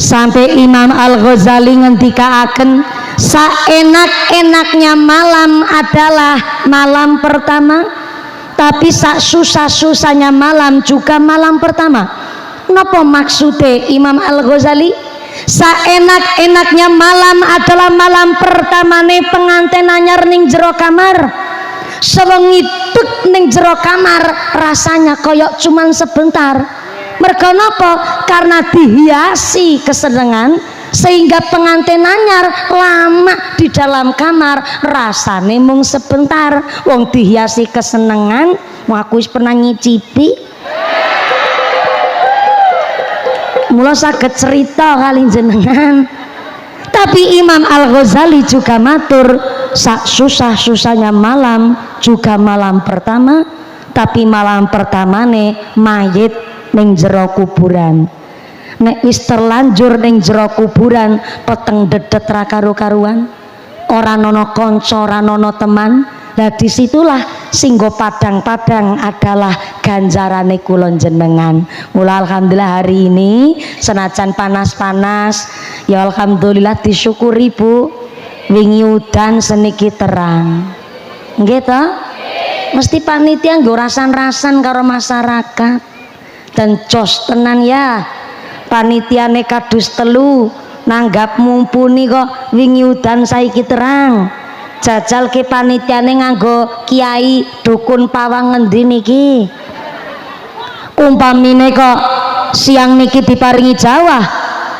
Sampai Imam Al-Ghazali ngendikaaken saenak-enaknya malam adalah malam pertama, tapi sak susah-susahnya malam juga malam pertama. Napa maksude Imam Al-Ghazali? Saenak-enaknya malam adalah malam pertamane pengantin anyar ning jero kamar. Sewengi tuk ning jero kamar rasanya koyok cuman sebentar. Mergo napa? Karena dihiasi kesenangan sehingga pengantin anyar lama di dalam kamar rasane mung sebentar. Wong dihiasi kesenangan, aku wis pernah nyicipi. Mula saged cerita kali jenengan. Tapi Imam Al-Ghazali juga matur, sak susah-susahnya malam juga malam pertama, tapi malam pertamane mayit ning jero kuburan. Nek wis terlanjur ning jero kuburan peteng dedet ra karo-karuan, ora ana kanca, ora ana teman. Lah disitulah singgo padang-padang adalah ganjarane kula jenengan. Mula alhamdulillah hari ini senajan panas-panas ya alhamdulillah disyukuri Bu, wingi udan seniki terang. Nggih to? Mesti panitia nggo rasan-rasan karo masyarakat. Dan jos tenan ya panitiane kadus telu nanggap mumpuni kok wingi udan saiki terang. Jajal ke panitiane nganggo kiai dukun pawang ngendi niki? Umpamine kok siang niki diparingi Jawa,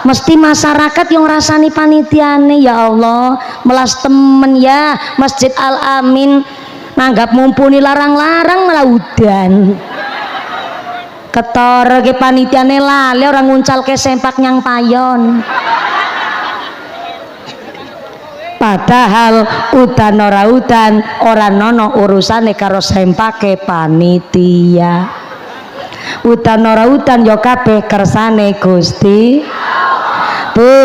mesti masyarakat yang rasani panitiane. Ya Allah, melas temen ya Masjid Al Amin nanggap mumpuni larang-larang malah udan. Ketor ke panitiane lali orang nguncal ke sempak nyang payon. Padahal udan ora udan ora nono urusane karo sempake panitia. Udan ora udan yo kabeh kersane Gusti. Bu,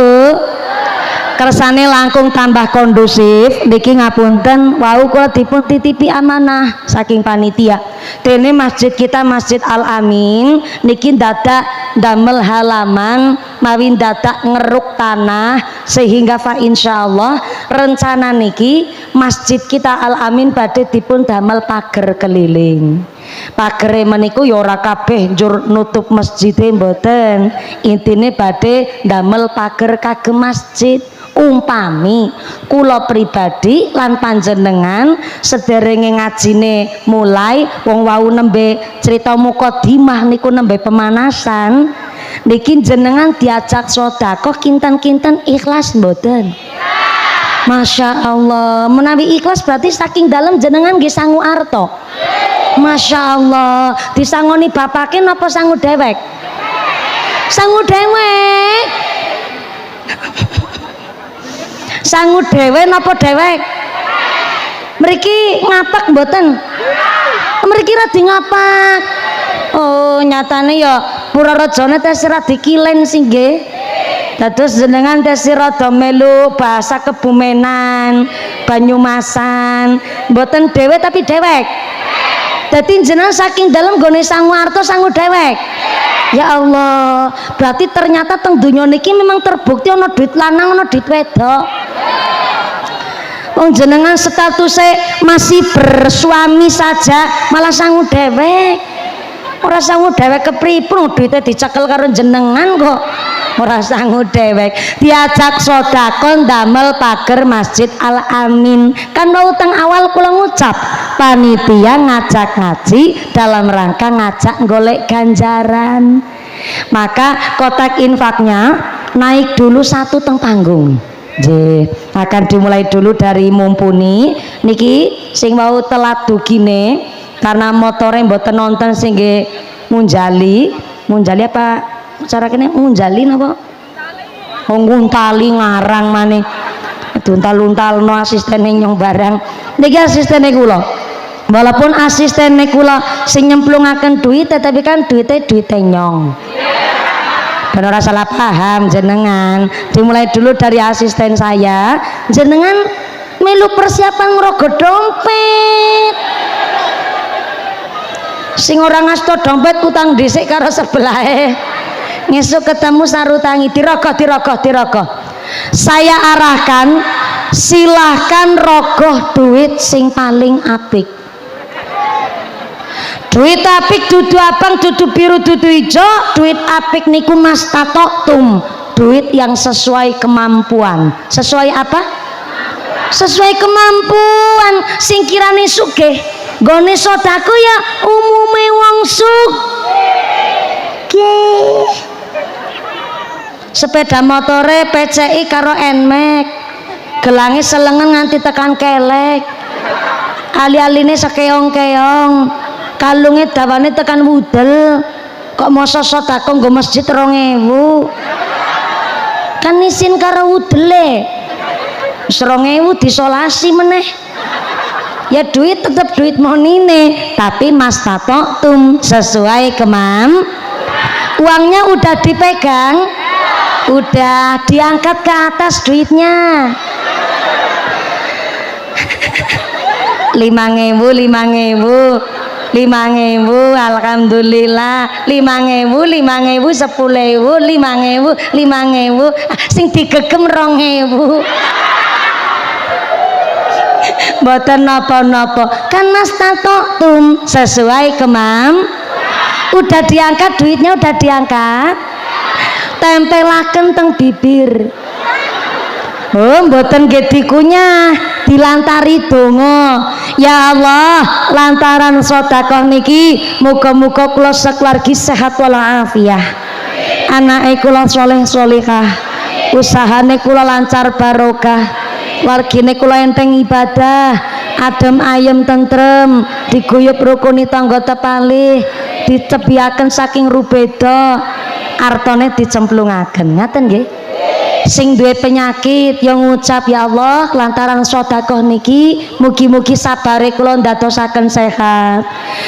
kersane langkung tambah kondusif niki ngapunten wau kula dipun titipi amanah saking panitia. Dene masjid kita Masjid Al Amin niki dadak damel halaman mawi dadak ngeruk tanah sehingga fa insyaallah rencana niki masjid kita Al Amin badhe dipun damel pager keliling. Pagere meniku ya ora kabeh njur nutup masjide mboten. Intine badhe damel pager kagem masjid. Umpami kula pribadi lan panjenengan sederenge ngajine mulai wong wau nembe cerita mukadimah niku nembe pemanasan niki jenengan diajak sedekah kinten-kinten ikhlas mboten? Masya Allah, menawi ikhlas berarti saking dalam jenengan nggih sangu arto. Masya Allah, disangoni bapake napa sangu dewek? Sangu dewek. Sangu dhewe napa dewek? Mriki ngapak mboten? Mriki radi ngapak. Oh, nyatane ya Purarajane tes radi kilen sing nggih. Dados jenengan tes rada melu bahasa Kebumenan, Banyumasan, mboten dhewe tapi dewek. Dadi jenengan saking dalem gone sangu arto sangu dewek. Ya Allah, berarti ternyata teng donya niki memang terbukti ana duit lanang ana duit wedok. Wong jenengan statusnya masih bersuami saja malah sangu dewek. Ora sangu dewek kepripun duitnya dicekel karo jenengan kok. Ora sangu dewek. Diajak sedekah ndamel pager Masjid Al Amin. Kan mau teng awal kula ngucap, panitia ngajak ngaji dalam rangka ngajak golek ganjaran. Maka kotak infaknya naik dulu satu teng panggung. Akan dimulai dulu dari mumpuni niki sing mau telat dugine karena motore mboten nonton sing munjali apa cara kene munjali napa nguntali ngarang maneh duntal-untalno asistene nyong barang niki asistene kula walaupun asistene kula sing nyemplungaken duit tetapi kan duite nyong. Dan ora salah paham jenengan, dimulai dulu dari asisten saya. Jenengan melu persiapan ngrogo dompet. Sing ora ngasto dompet utang dhisik karo sebelahe. ngesuk ketemu sarutangi dirogoh. Saya arahkan, silahkan rogoh duit sing paling apik. Duit apik dudu abang, dudu biru, dudu ijo. Duit apik niku mas tatoktum, duit yang sesuai kemampuan. Sesuai apa? Sesuai kemampuan. Sing kirane sugih nggone sedekah ya umume wong sugih. Sepeda motore PCI karo Nmax, gelange selengen nganti tekan kelek, ali-aline sekeong-keong, kalunge dawane tekan wudel. Kok masa sedekah nggo masjid 2000, kan isin karo wudele 2000 disolasi meneh. Ya duit tetap duit monine, tapi mas tatoktum sesuai uangnya udah dipegang, udah diangkat ke atas duitnya. 5.000 alhamdulillah, 5.000 10.000 5.000 sing digegem 2.000. Mboten napa-napa, kan mas tatoktum sesuai udah diangkat duitnya, udah diangkat, tempelaken teng bibir. Oh mboten nggih dikunyah, dilantari donga. Ya Allah, lantaran sedekah niki muga-muga kula sakeluargi sehat walafiat, anake kula saleh salehah, usahane kula lancar barokah, wargine kula enteng ibadah, adem ayem tentrem, diguyub rukuni tangga tepalih, ditebiaken saking rubeda, artone dicemplungaken. Ngaten nggih. Sing duwe penyakit yang ngucap ya Allah lantaran sedekah niki mugi-mugi sabare kula ndadosaken sehat,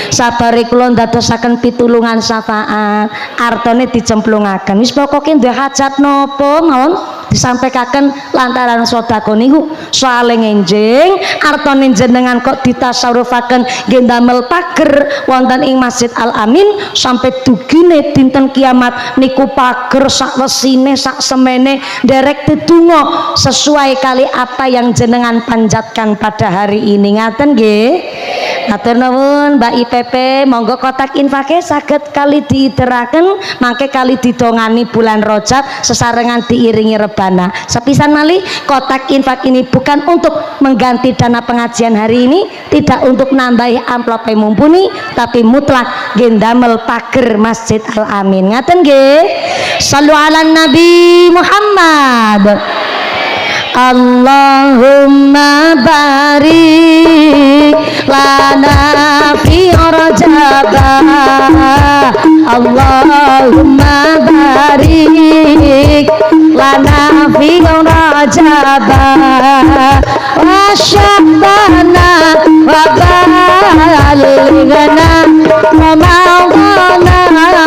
sabare kula ndadosaken pitulungan syafaat, artone dicemplungaken. Wis pokoke duwe hajat napa mawon disampaikan lantaran sedekah niku soale ngenjing, artone jenengan kok ditasawufaken nggih ndamel pager wonten ing Masjid Al Amin sampai dugine dinten kiamat niku pager sak wesine sak semene derek tetunggo sesuai kali apa yang jenengan panjatkan pada hari ini. Ngaten nggih. Matur nuwun Mbak IPP, monggo kotak infake saged kali diiteraken mangke kali didongani bulan Rajab sesarengan diiringi rebana. Sepisan malih kotak infak ini bukan untuk mengganti dana pengajian hari ini, tidak untuk nambahi amplop mumpuni, tapi mutlak gendamel pager Masjid Al Amin. Ngaten nggih. Shallu ala Nabi Muhammad. Allahumma barik lana fi Rajab, Allahumma barik lana fi Rajab wa syabana wa balighna Ramadana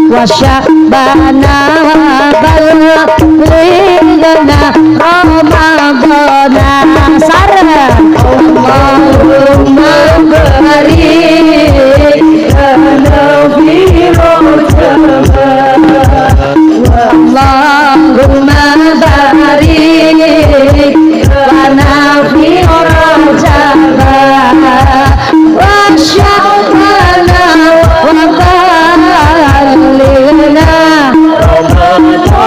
wa syabana wa balighna Ramadana. Sarana Allahumma barik lana fi Rajab, Allahumma barik lana fi Rajab wa syabana wa balighna Ramadana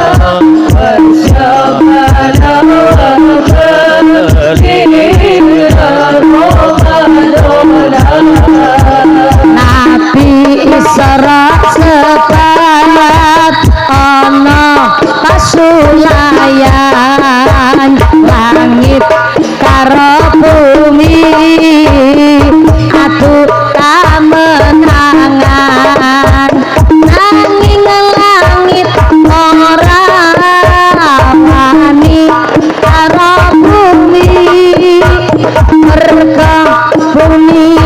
wa syabana wa balighna Ramadana. Nabi Isra sepat ana pasulayan langit karo bumi atuh tamenangan nanging langit ora wani karo bumi merga bumi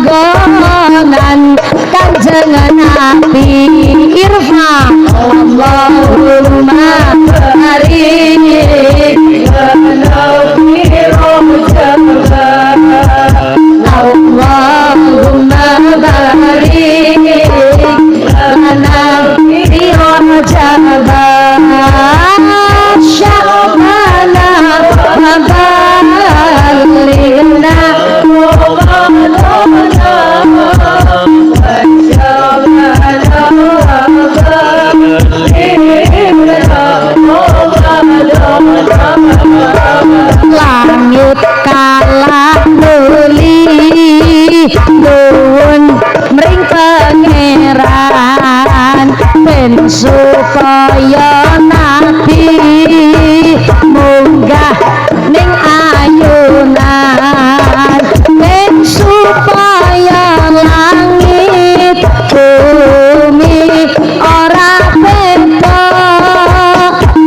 kepanggonan Kanjeng Nabi. Irfa Allahumma barik lana fi Rajab, Allahumma barik ben supaya nabi munggah ning ayunan ben supaya langit bumi ora beda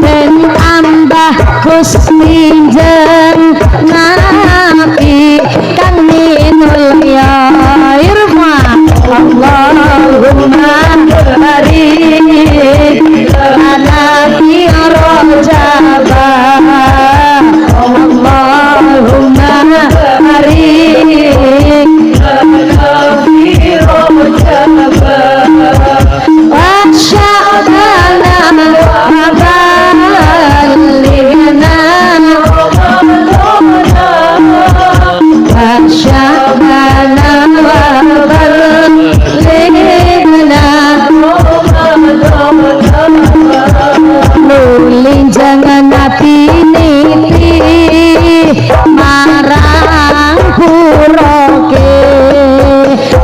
ben ambah Gusti nabi kang minul ya irma Allahumma barik lana fi rojaba Allahumma barik lana fi rojaba wa sya'bana wa balighna wa sya'bana wa nulin jangan nabi niti marang kuroke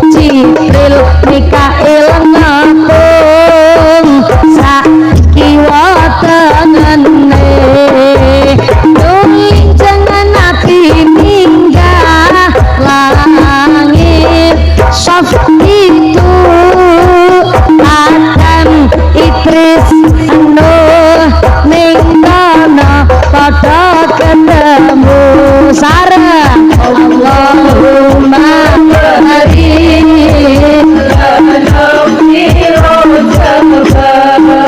Jibril Mikail ngapung sak kiwa tengene nulin jangan nabi minggah langit sof itu Adam Idris Nuh ning kono padha ketemu sareng Allahumma barik lana fi rojaba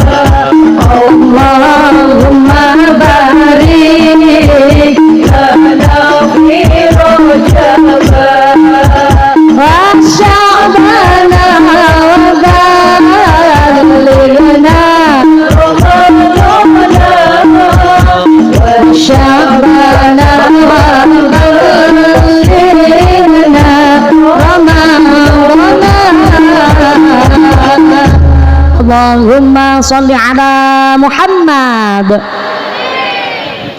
Allahumma barik lana fi rojaba wa sya'bana wa balighna sya'bana wa balighna Allahumma sholli ala Muhammad.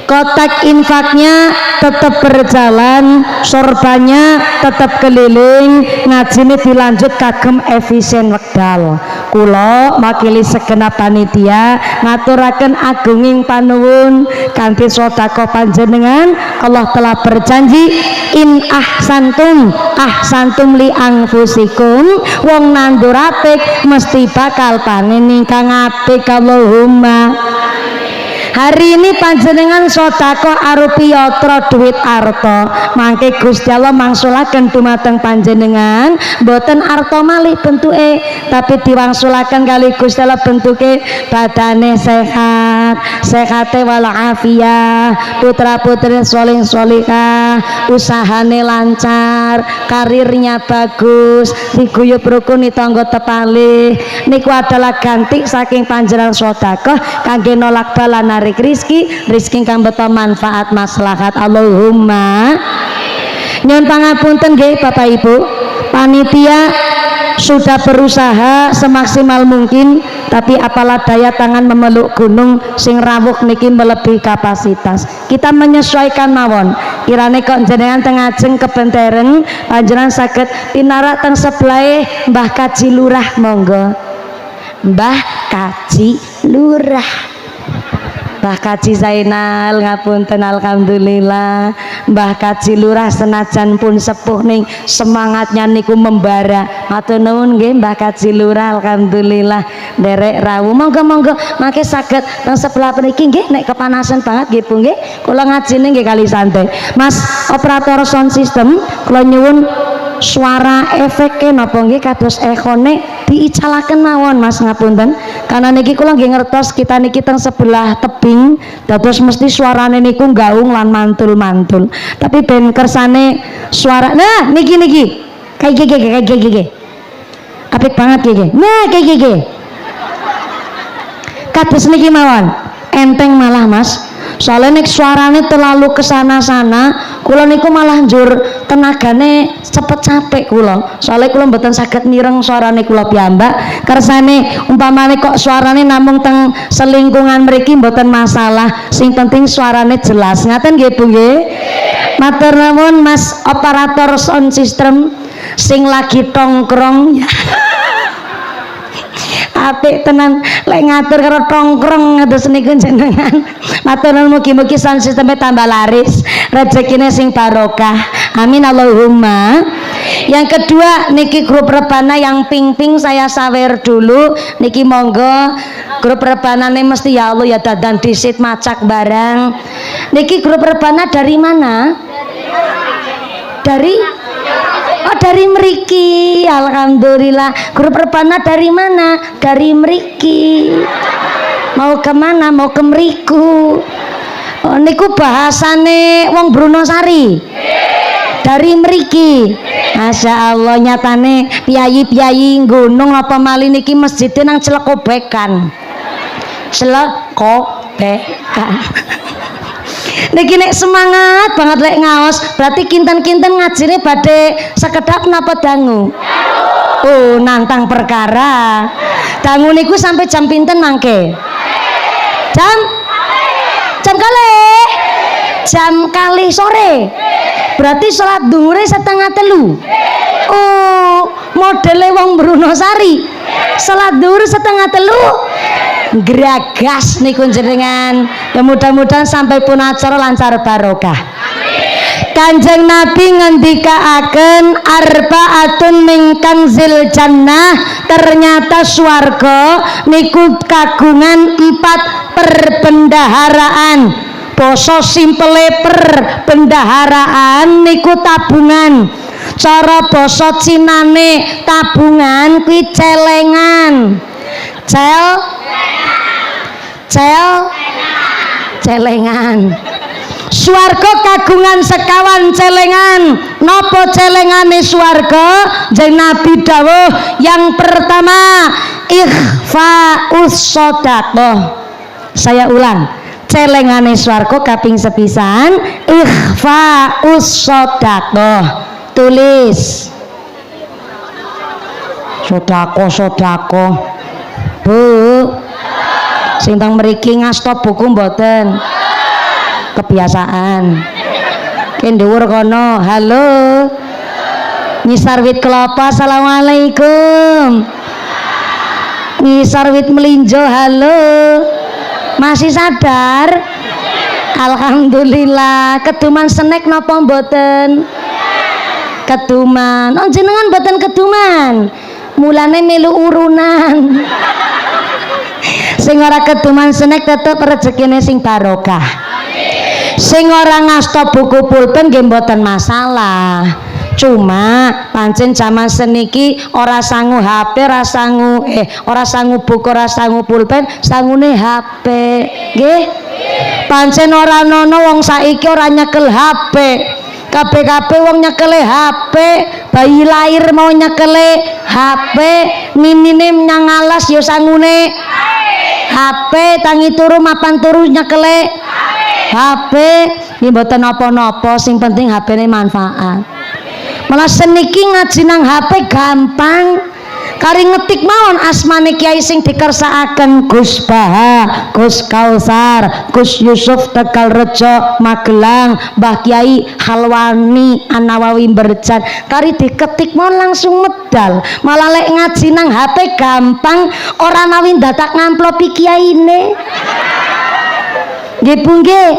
Kotak infaknya tetap berjalan, sorbannya tetap keliling, ngajine dilanjut kagem efisien wekdal. Kula makili segenap panitia ngaturaken agunging panuwun kanthi sedekah panjenengan. Allah telah berjanji in ahsantum li anfusikum, wong nandur apik mesti bakal panen ingkang apik. Allahumma. Hari ini panjenengan sedekah arupi yatra duit arta, mangke Gusti Allah mangsulaken dumateng panjenengan boten arta malih bentuke, tapi diwangsulaken kali Gusti Allah bentuke badane sehat, sehate wal afiyah, putra-putri soleh solihah, usahane lancar, karirnya bagus, diguyub rukun tangga tepalih. Niku adalah ganti saking panjenengan sedekah kangge nolak bala narik rizki kang beto manfaat maslahat. Allahumma. Nyuwun pangapunten nggih Bapak Ibu, panitia sudah berusaha semaksimal mungkin, tapi apalah daya tangan memeluk gunung sing rawuh niki melebihi kapasitas. Kita menyesuaikan mawon. Kirane kok jenengan teng ajeng kebentereng panjenengan saged pinarak teng sebelahe Mbah Kaji Lurah, monggo. Mbah Kaji Lurah. Mbah Kaji Zainal ngapunten, alhamdulillah. Mbah Kaji Lurah senajan pun sepuh ning semangatnya niku membara. Matur nuwun nggih Mbah Kaji Lurah, alhamdulillah nderek rawuh. Monggo mangke saged teng sebelah mriki nggih nek kepanasan banget nggih Bu nggih. Kula ngajine nggih kali santai. Mas operator sound system kula nyuwun suara efeknya napa nggih kados ekone diicalaken mawon Mas, ngapunten. Karena niki kula nggih ngertos kita niki teng sebelah tebing dados mesti suarane niku gaung lan mantul-mantul. Tapi ben kersane suara nah niki kayak gigi. Apik banget gigi. Nah kayak gigi. Kados niki mawon. Enteng malah Mas. Soalnya nek suarane terlalu kesana-sana, kula niku malah njur tenagane cepet capek kula. Soalnya kula mboten saged mireng suarane kula piyambak. Kersane umpamane kok suarane namung teng selingkungan mriki mboten masalah. Sing penting suarane jelas. Ngaten nggih Bu nggih? Matur nuwun Mas operator sound system sing lagi tongkrong. apik tenan lek ngatur karo tongkrong ngados niku jenengan. Matur nuwun mugi-mugi sound sisteme tambah laris, rezekine sing barokah. Amin Allahumma. Yang kedua niki grup rebana yang ping-ping saya sawer dulu niki monggo grup rebanane mesti ya Allah ya dadan disit macak barang. Niki grup rebana dari mana? Dari dari mriki. Alhamdulillah. Grup rebana dari mana? Dari mriki. Mau kemana? Mau ke mriku. Oh, niku bahasane wong Brunosari. Dari mriki. Masya Allah nyatane piyayi-piyayi gunung apa mali niki masjidnya nang Celekobekan. Celekobekan. Niki nek semangat banget lek ngaos, berarti kinten-kinten ngajine badhe sekedap napa dangu? Oh, nantang perkara. Dangu niku sampai jam pinten mangke? Jam kalih. Jam kalih sore. Berarti salat dhuwure 2:30. Oh, modele wong Brunosari. Salat dhuwur 2:30. Geragas niku jenengan. Ya mudah-mudahan sampai pun acara lancar barokah. Kanjeng Nabi ngendikaaken arbaatun min kanzil jannah, ternyata swarga niku kagungan 4 perbendaharaan. Basa simpele perbendaharaan niku tabungan. Cara basa Cinane tabungan kuwi celengan. Celengan. Swarga kagungan sekawan celengan. Napa celengane swarga? Jeng Nabi dawuh yang pertama ikhfa'us shadaqah. Saya ulang. Celengane swarga kaping sepisan ikhfa'us shadaqah. Tulis. Sedako. Bu, sing teng mriki ngastop buku mboten? Kebiasaan. Ki dhuwur kono. Halo. Ngisar wit kelapa. Assalamualaikum. Ngisar wit melinjo. Halo. Masih sadar? Alhamdulillah. Keduman snack napa mboten? Keduman. Oh jenengan mboten keduman. Mulane melu urunan. Sing ora keduman snack tetep rezekine sing barokah. Sing ora ngasta buku pulpen nggih mboten masalah. Cuma pancen zaman seniki ora sangu HP, ora sangu buku, ora sangu pulpen, sangune HP. Nggih. Pancen ora nono wong saiki ora nyekel HP. Kabeh wong nyekele HP, bayi lahir mau nyekele HP, ninine nyang alas ya sangune HP, tangi turu mapan turu nyekele HP. Iki mboten napa-napa, sing penting HP-ne manfaat. Malah seniki ngaji nang HP gampang. Kari ngetik mawon asmane kiai sing dikersakaken Gus Baha, Gus Kausar, Gus Yusuf Tegal Rejo Magelang, Mbah Kiai Halwani Anawawi Berjan. Kari diketik mawon langsung medal. Malah lek ngaji nang HP gampang, ora nawi dadak ngamplopi kiyaine. Nggih Bu nggih.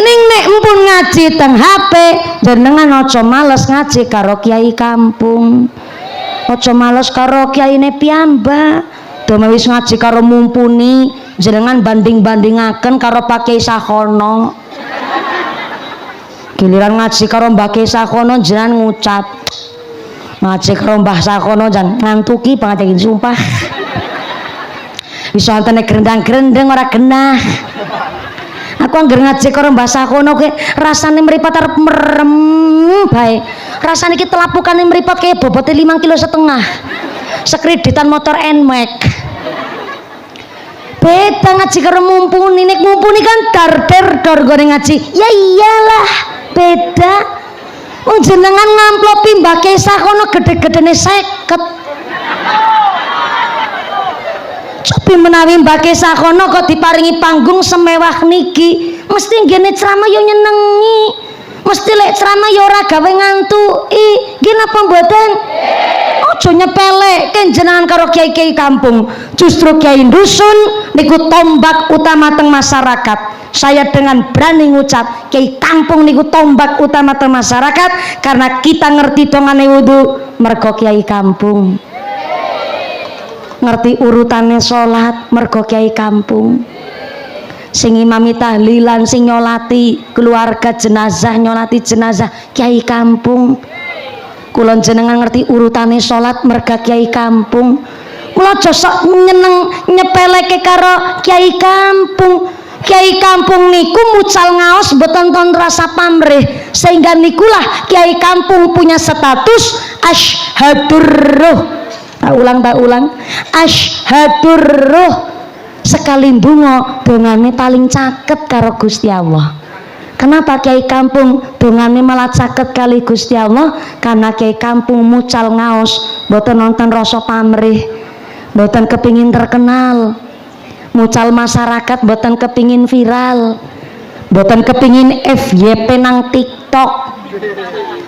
Ning nek empun ngaji teng HP, jenengan aja males ngaji karo kiai kampung. Aja males karo kiyaine piyambak. Dene wis ngaji karo mumpuni, jenengan banding-bandingaken karo Pak Kiai Sakono. Giliran ngaji karo Mbah Kiai Sakono jenengan ngucap. Ngaji karo Mbah Sakono jan ngantuki banget iki sumpah. Wis wonten grendang-grendeng ora genah. Aku angger ngaji karo Mbah Sakono kuwi rasane mripat arep merem bae. Rasane iki telapukane mripat kaya bobote 5,5 kilo. Sekreditan motor NMAX. Beda ngaji karo mumpuni. Nek mumpuni kan dar goreng ngaji. Ya iyalah, beda. Wong jenengan ngamplopi Mbah Kiai Sakono gede-gedene 50. Cobi menawi Mbah Kiai Sakono kok diparingi panggung semewah niki, mesti ngene ceramah yo nyenengi. Mesti lek ceramah yo ora gawe ngantuki. Nggih napa mboten? Aja nyepeleke jenengan karo kiai-kiai kampung. Justru kiai dusun niku tombak utama teng masyarakat. Saya dengan berani ngucap kiai kampung niku tombak utama teng masyarakat karena kita ngerti dongane wudu mergo kiai kampung. Ngerti urutane salat mergo kiai kampung. Sing imami tahlilan, sing nyolati keluarga jenazah, nyolati jenazah kiai kampung. Kula jenengan ngerti urutane salat merga kiai kampung. Kula aja sok nyeneng nyepeleke karo kiai kampung. Kiai kampung niku mucal ngaos mboten ton rasa pamrih, sehingga nikulah kiai kampung punya status asyhadur ruh. Tak ulang asyhadur ruh. Sekali ndonga dongane paling caket karo Gusti Allah. Kenapa kiai kampung dongane malah caket kali Gusti Allah? Karena kiai kampung mucal ngaos mboten nonton rasa pamrih, mboten kepingin terkenal, mucal masyarakat mboten kepingin viral, mboten kepingin FYP nang TikTok,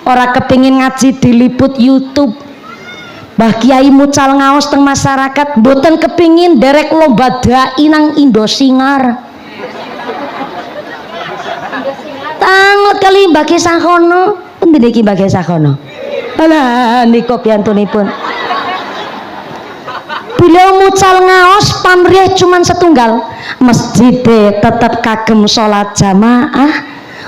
ora kepingin ngaji diliput YouTube. Bah kiai mucal ngaos teng masyarakat mboten kepingin derek lomba dai nang Indosingar. Tangot kali Mbah Kisah kono, pundi niki Mbah Kisah kono? Alah nika piantunipun. Beliau mucal ngaos pamrih cuman setunggal, masjid tetap kagem sholat jamaah,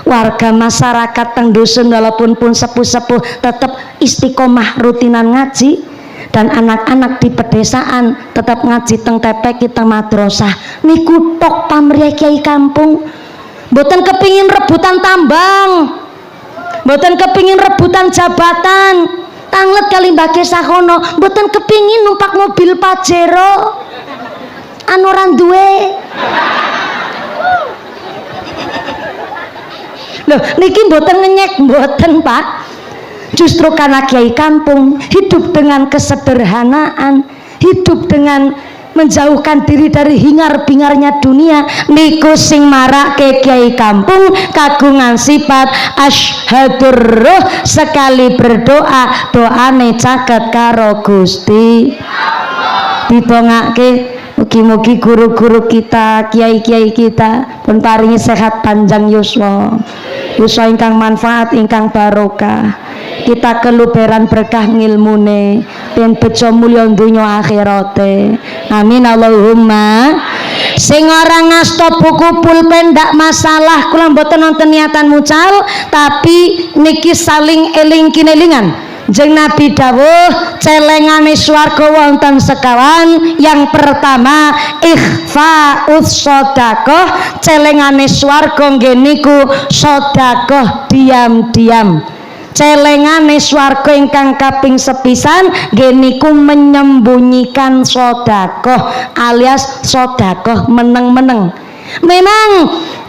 warga masyarakat teng dusun walaupun pun sepuh-sepuh tetap istiqomah rutinan ngaji, dan anak-anak di pedesaan tetap ngaji teng TPQ teng madrasah. Niku tok pamrih kiai kampung. Mboten kepingin rebutan tambang, mboten kepingin rebutan jabatan. Tanglet kali Mbah Kisah kono, mboten kepingin numpak mobil Pajero anu ora duwe. Loh niki mboten ngenyek, mboten Pak. Justru karena kiai kampung hidup dengan kesederhanaan, hidup dengan menjauhkan diri dari hingar-bingarnya dunia, niku sing marake kiai kampung kagungan sifat asyhadur ruh. Sekali berdoa doane caket karo Gusti Allah. Didongake mugi-mugi guru-guru kita, kiai-kiai kita pun paringi sehat panjang yuswa, yuswa ingkang manfaat ingkang barokah. Kita keluberan berkah ngilmune ben bejo mulya donya akhirate. Amin Allahumma. Sing ora ngasta buku pulpen ndak masalah, kula mboten nonton niatan mucal, tapi niki saling eling kinelingan. Jeng Nabi dawuh celengane swarga wonten sekawan. Yang pertama ikhfa'us shadaqah, celengane swarga nggih niku sedekah diam-diam. Celengane swarga ingkang kaping sepisan nggih niku menyembunyikan sedekah alias sedekah meneng-meneng. Memang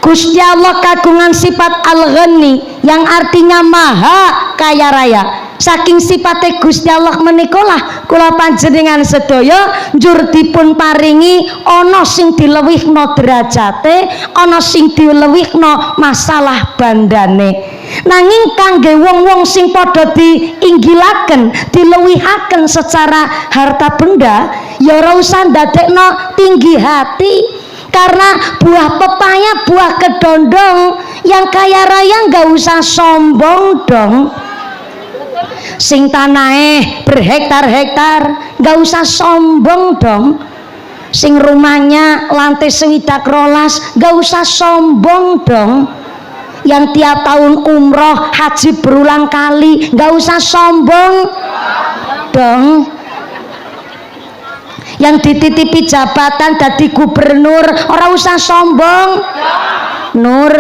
Gusti Allah kagungan sifat Al-Ghani yang artinya maha kaya raya. Saking sifatnya Gusti Allah menikolah kula panjenengan sedaya njur dipun paringi ana sing dilewihna derajate, ana sing dilewihna masalah bandane. Nanging kangge wong-wong sing padha diinggilaken, dilewihaken secara harta benda, ya ora usah ndadekno tinggi hati. Karena buah pepaya, buah kedondong, yang kaya raya nggak usah sombong dong. Sing tanahe berhektar-hektar nggak usah sombong dong. Sing rumahnya lantai 12 nggak usah sombong dong. Yang tiap tahun umroh haji berulang kali nggak usah sombong dong. Yang dititipi jabatan dadi gubernur ora usah sombong nur.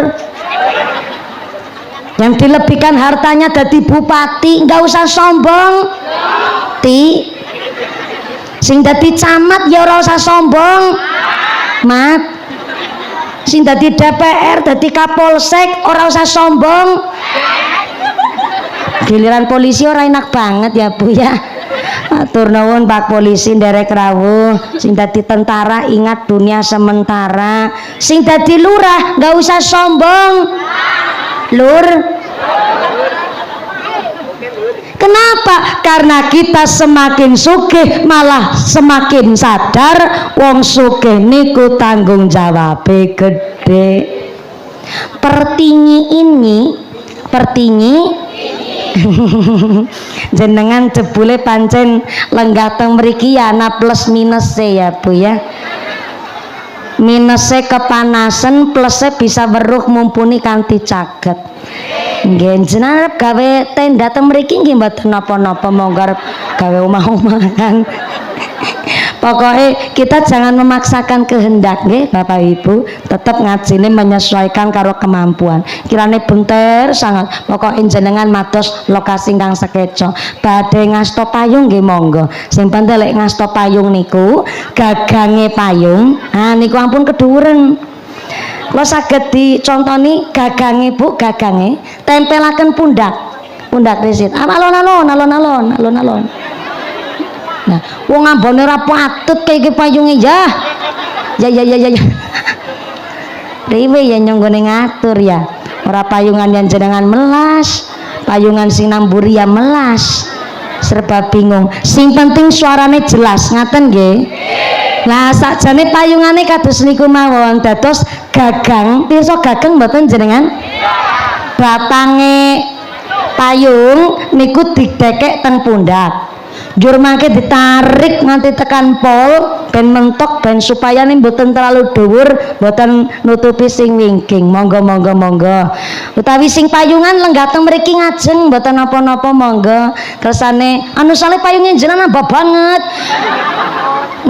Yang dilebihkan hartanya dadi bupati nggak usah sombong ti. Sing dadi camat ya ora usah sombong mat. Sing dadi DPR dadi Kapolsek ora usah sombong. Giliran polisi ora enak banget ya Bu ya. Atur nuwun Pak Polisi nderek rawuh. Sing dadi tentara ingat dunia sementara. Sing dadi lurah nggak usah sombong lur. Kenapa? Karena kita semakin sugih malah semakin sadar wong sugih niku tanggung jawabe gede. Pertingi jenengan jebule pancen lenggah teng mriki ya ana plus minus ya Bu ya. Minusnya kepanasan, plusnya bisa weruh mumpuni kanthi caget. Nggih jenengan gawe tenda teng mriki nggih mboten napa-napa monggo gawe omah-omahan. Pokoknya kita jangan memaksakan kehendak nggih Bapak Ibu, tetap ngajine menyesuaikan karo kemampuan. Kirane bunter sangat. Pokoknya jenengan matos lokasi kang sekeco. Badhe ngasto payung nggih monggo. Sing penting lek ngasto payung niku gagange payung. Ah niku ampun keduren. Lo saged dicontoni gagange Bu, gagange tempelaken pundak risit. Alon-alon. Nah, wong ambone ora patut kaya iki payunge ya. Ya. Riwe ya nyonggone ngatur ya. Ora payungan yang jenengan melas, payungan sing namburi ya melas. Serba bingung. Sing penting suarane jelas, ngaten nggih. Lah sakjane payungane kados niku mawon dados gagang, pirsa gagang mboten jenengan? Batange payung niku didekek teng pundak. Jur mangke ditarik nganti tekan pol ben mentok ben supaya nih mboten terlalu dhuwur, mboten nutupi sing wingking. Monggo. Utawi sing payungan lenggah teng mriki ngajeng mboten napa-napa monggo. Kersane anu sale payunge jenengan nambah banget.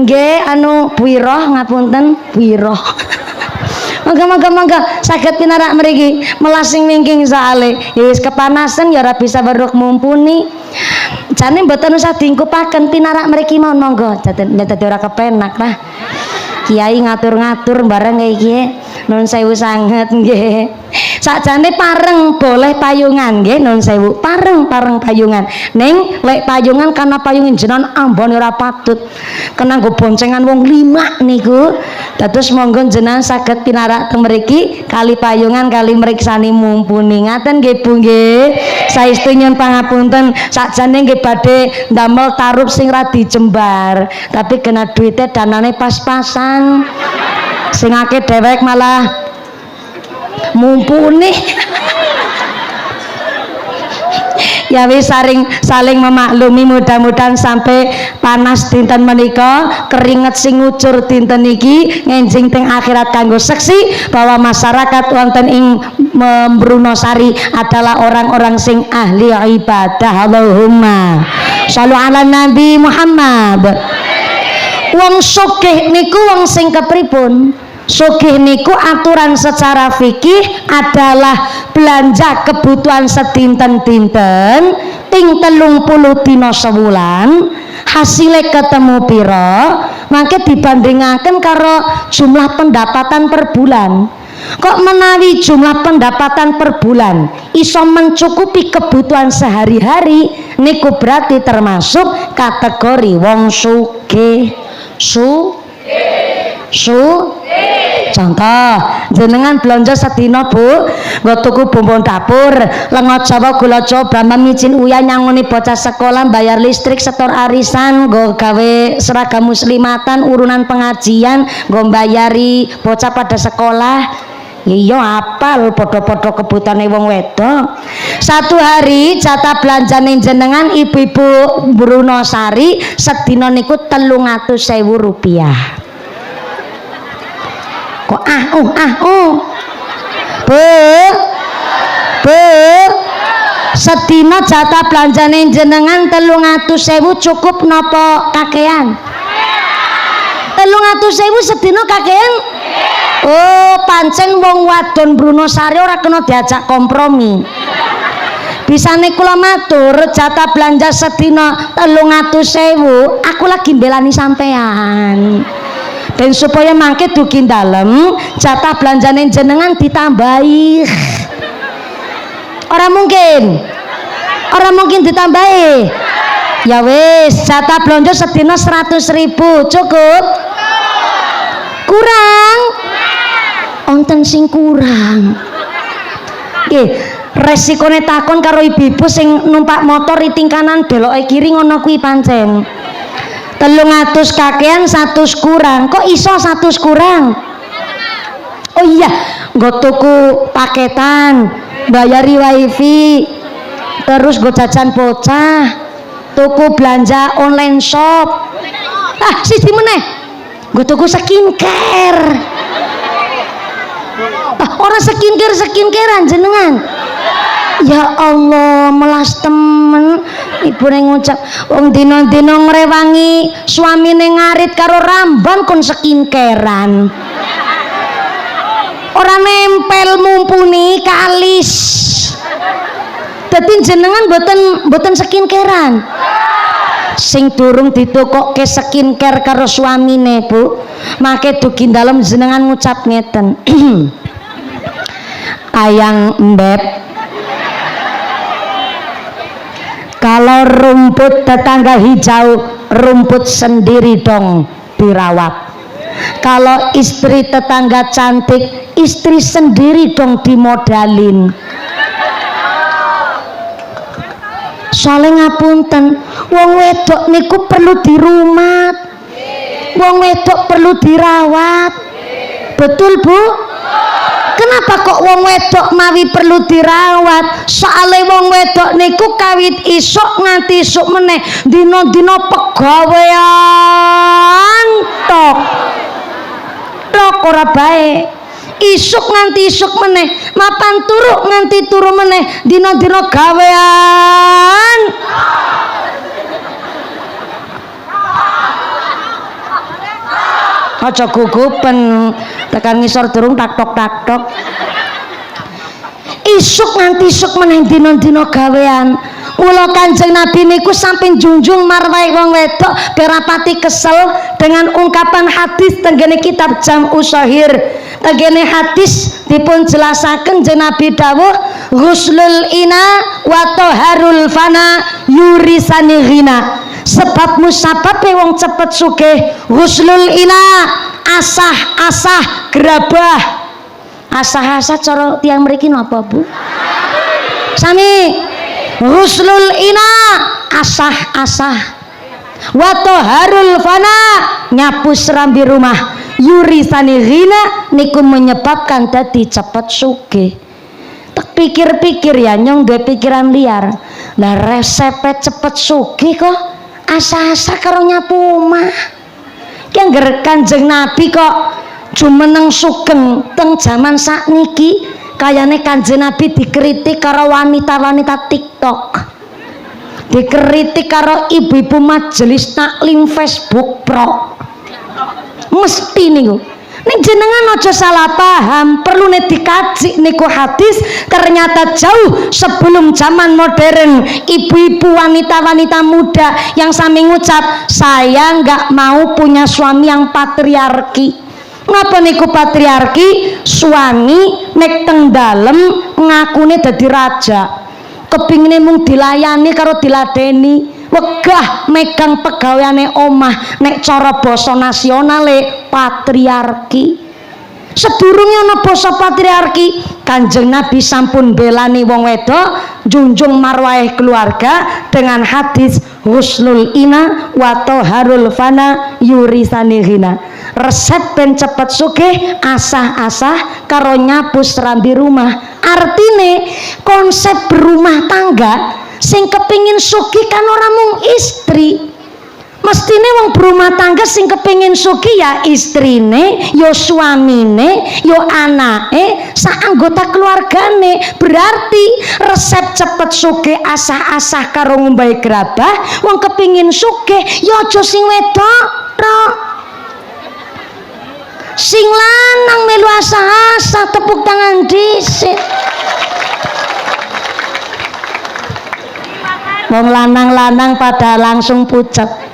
Nggih anu buiroh ngapunten buiroh. Monggo saged pinarak mriki melasing wingking saale. Ya wis kepanasan ya ora bisa weruh mumpuni. Jane mboten usah diingkupaken pinarak mriki mawon monggo. Dadi ora kepenak lah. Kiai ngatur-ngatur bareng iki. Nuwun sewu sanget nggih. Sakjane pareng boleh payungan nggih nuwun sewu. Pareng payungan. Ning lek payungan karena payungin jenengan ambone ora patut. Kena nggo boncengan wong 5 niku. Dados monggo jenengan saged pinarak teng mriki kali payungan kali mriksani mumpuni. Ngaten nggih Bu nggih. Saestu nyuwun pangapunten sakjane nggih badhe ndamel tarup sing ra dijembar. Tapi kena duite danane pas-pasan. Sing akeh dhewek malah mumpuni. Ya wis saling memaklumi, mudah-mudahan sampai panas dinten menika, keringet sing ngucur dinten iki ngenjing teng akhirat kanggo seksi bahwa masyarakat wonten ing Brunosari adalah orang-orang sing ahli ibadah. Allahumma shallu ala Nabi Muhammad. Wong sugih niku wong sing kepripun? Sugih niku aturan secara fikih adalah belanja kebutuhan sedinten-dinten ping 30 dina sewulan, hasilnya ketemu piro mangke dibandingaken karo jumlah pendapatan per bulan. Kok menawi jumlah pendapatan per bulan iso mencukupi kebutuhan sehari-hari niku berarti termasuk kategori wong sugih. Contoh jenengan belanja sedina Bu, nggo tuku bumbu dapur, lengot Jawa, gula Jawa, brahma, micin, uyah, nyangoni bocah sekolah, bayar listrik, setor arisan, nggo gawe seragam muslimatan, urunan pengajian, nggo bayari bocah pada sekolah. Iya apal podo-podo kebutuhane wong wedok. Satu hari jatah belanjane jenengan ibu-ibu Brunosari sedina niku 300.000 rupiah. Kok Bu sedina jatah belanjane jenengan 300.000 cukup napa kakean? 300.000 sedina kakean? Oh pancen wong wadon Brunosari ora kena diajak kompromi. Bisane kula matur jatah belanja sedina 300.000 aku lagi mbelani sampean. Dan supaya mangke dugi dalem jatah belanjane jenengan ditambahi. Orang mungkin ditambahi. Ya wis jatah belanja sedina 100.000 cukup? Kurang? Onten sing kurang. Nggih, Resikone takon karo ibu-ibu sing numpak motor riting kanan beloke kiri ngono kuwi pancen 300 kakean 100 kurang. Kok iso 100 kurang? Oh iya, nggo tuku paketan, bayari wifi, terus nggo jajan bocah, tuku belanja online shop. Siji meneh, nggo tuku skincare. Orang skincarean jenengan. Ya Allah, melas temen ibu ngucap wong dina-dina ngrewangi suamine ngarit karo ramban kon skincarean. Ora nempel mumpuni kalis. Dadi jenengan boten skincarean. Sing durung ditokokke skincare karo suamine, Bu. Make dugi dalem jenengan ngucap ngeten. Ayang Mbep, kalau rumput tetangga hijau, rumput sendiri dong dirawat. Kalau istri tetangga cantik, istri sendiri dong dimodalin. Soalnya ngapunten, wong wedok niku perlu dirumat, wong wedok perlu dirawat. Betul, Bu? Kenapa kok wong wedok mawi perlu dirawat? Soale wong wedok niku kawit isuk nganti isuk meneh dina-dina pegawean tok ora bae. Isuk nganti isuk meneh, mapan turu nganti turu meneh, dina-dina gawean. Aja gugupen tekan ngisor durung tak-tok isuk nganti isuk meneh dina-dina gawean. Mula Kanjeng Nabi niku samping junjung marwah wong wedok berapati kesel dengan ungkapan hadis tenggene kitab Jam'us Shahir. Tenggene hadis dipun jelasaken Kanjeng Nabi dawuh ghuslul ina wa taharul fana yurisani ghina. Sebab musababe wong cepet sugih ghuslul ina, asah-asah gerabah. Asah-asah cara tiyang mriki napa, Bu? Sami. Ghuslul ina, asah-asah. Wa taharul fana, nyapu serambi rumah. Yurisani ghina niku menyebabkan dadi cepet sugih. Tak pikir-pikir ya nyong duwe pikiran liar. Lah resepe cepet sugih kok asa-asa karo nyapu omah. Ki angger Kanjeng Nabi kok jumeneng sugeng teng jaman sakniki kayane Kanjeng Nabi dikritik karo wanita-wanita TikTok. Dikritik karo ibu-ibu majelis taklim Facebook Pro. Mesti niku. Ning jenengan aja salah paham, perlu dikaji niku hadis. Ternyata jauh sebelum zaman modern, ibu-ibu wanita-wanita muda yang sami ngucap, saya nggak mau punya suami yang patriarki. Ngapa niku patriarki? Suami nek teng dalem ngakune dadi raja, kepingine mung dilayani karo diladeni, wegah megang pegaweane omah. Nek cara basa nasionale patriarki. Sedurunge ana basa patriarki, Kanjeng Nabi sampun belani wong wedok junjung marwah keluarga dengan hadis husnul ina wa taharul fana yurisani ghina. Resep ben cepet sugih asah-asah karo nyapu serambi rumah. Artine konsep berumah tangga sing kepingin sugih kan ora mung istri. Mestine wong berumah tangga sing kepingin sugih ya istrine, ya suamine, ya anake, sak anggota keluargane. Berarti resep cepet sugih asah-asah karo ngumbahi gerabah. Wong kepingin sugih ya aja sing wedok tok. Sing lanang melu asah-asah, tepuk tangan dhisik. Wong lanang-lanang pada langsung pucet.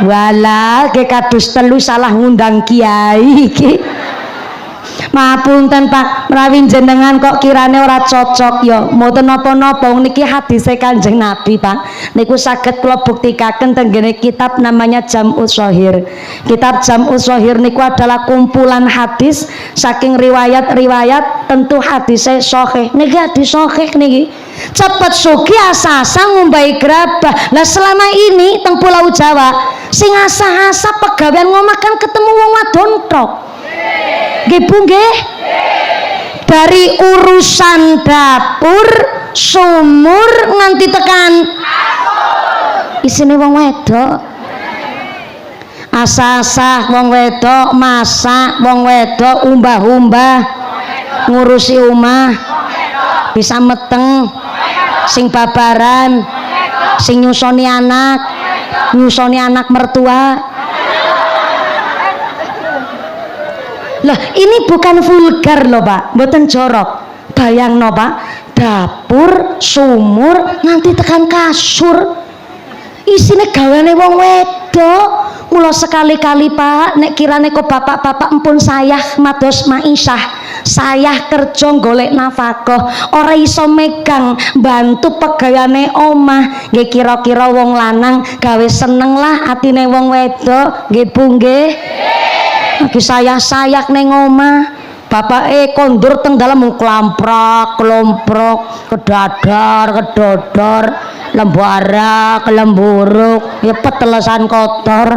Walah, ke kadus telu salah ngundang kiai iki. Mapunten Pak, menawi jenengan kok kirane ora cocok ya mboten napa-napa niki hadise Kanjeng Nabi Pak. Niku saged kula buktikaken tenggene kitab namanya Jam'us Shahir. Kitab Jam'us Shahir niku adalah kumpulan hadis saking riwayat-riwayat tentu hadise sahih. Niki hadis sahih niki. Cepet sugi asa-asa ngumbai gerabah. Lah selama ini teng Pulau Jawa sing asa-asa pegawean ngomah kan ketemu wong wadon tok. Nggih Bu nggih. Dari urusan dapur, sumur nganti tekan isine wong wedok. Asa-asa wong wedok, masak wong wedok, umbah-umbah, ngurusi omah, bisa meteng, sing babaran, sing nyusoni anak mertua. Lah ini bukan vulgar loh Pak, mboten jorok. Bayang no Pak, dapur, sumur, nganti tekan kasur, isine gawane wong wedok. Mula sekali-kali Pak, nek kirane kok bapak-bapak empun sayah mados maisah, sayah kerja golek nafkah, ora iso megang bantu pegawaiane omah, nggih kira-kira wong lanang gawe seneng lah atine wong wedok, nggih Bu nggih. Lagi sayah-sayah neng omah, bapake kondur teng dalem klamprak, kelomprok, kedadar, kedodor, lembarak, lemburuk, ya petelesan kotor.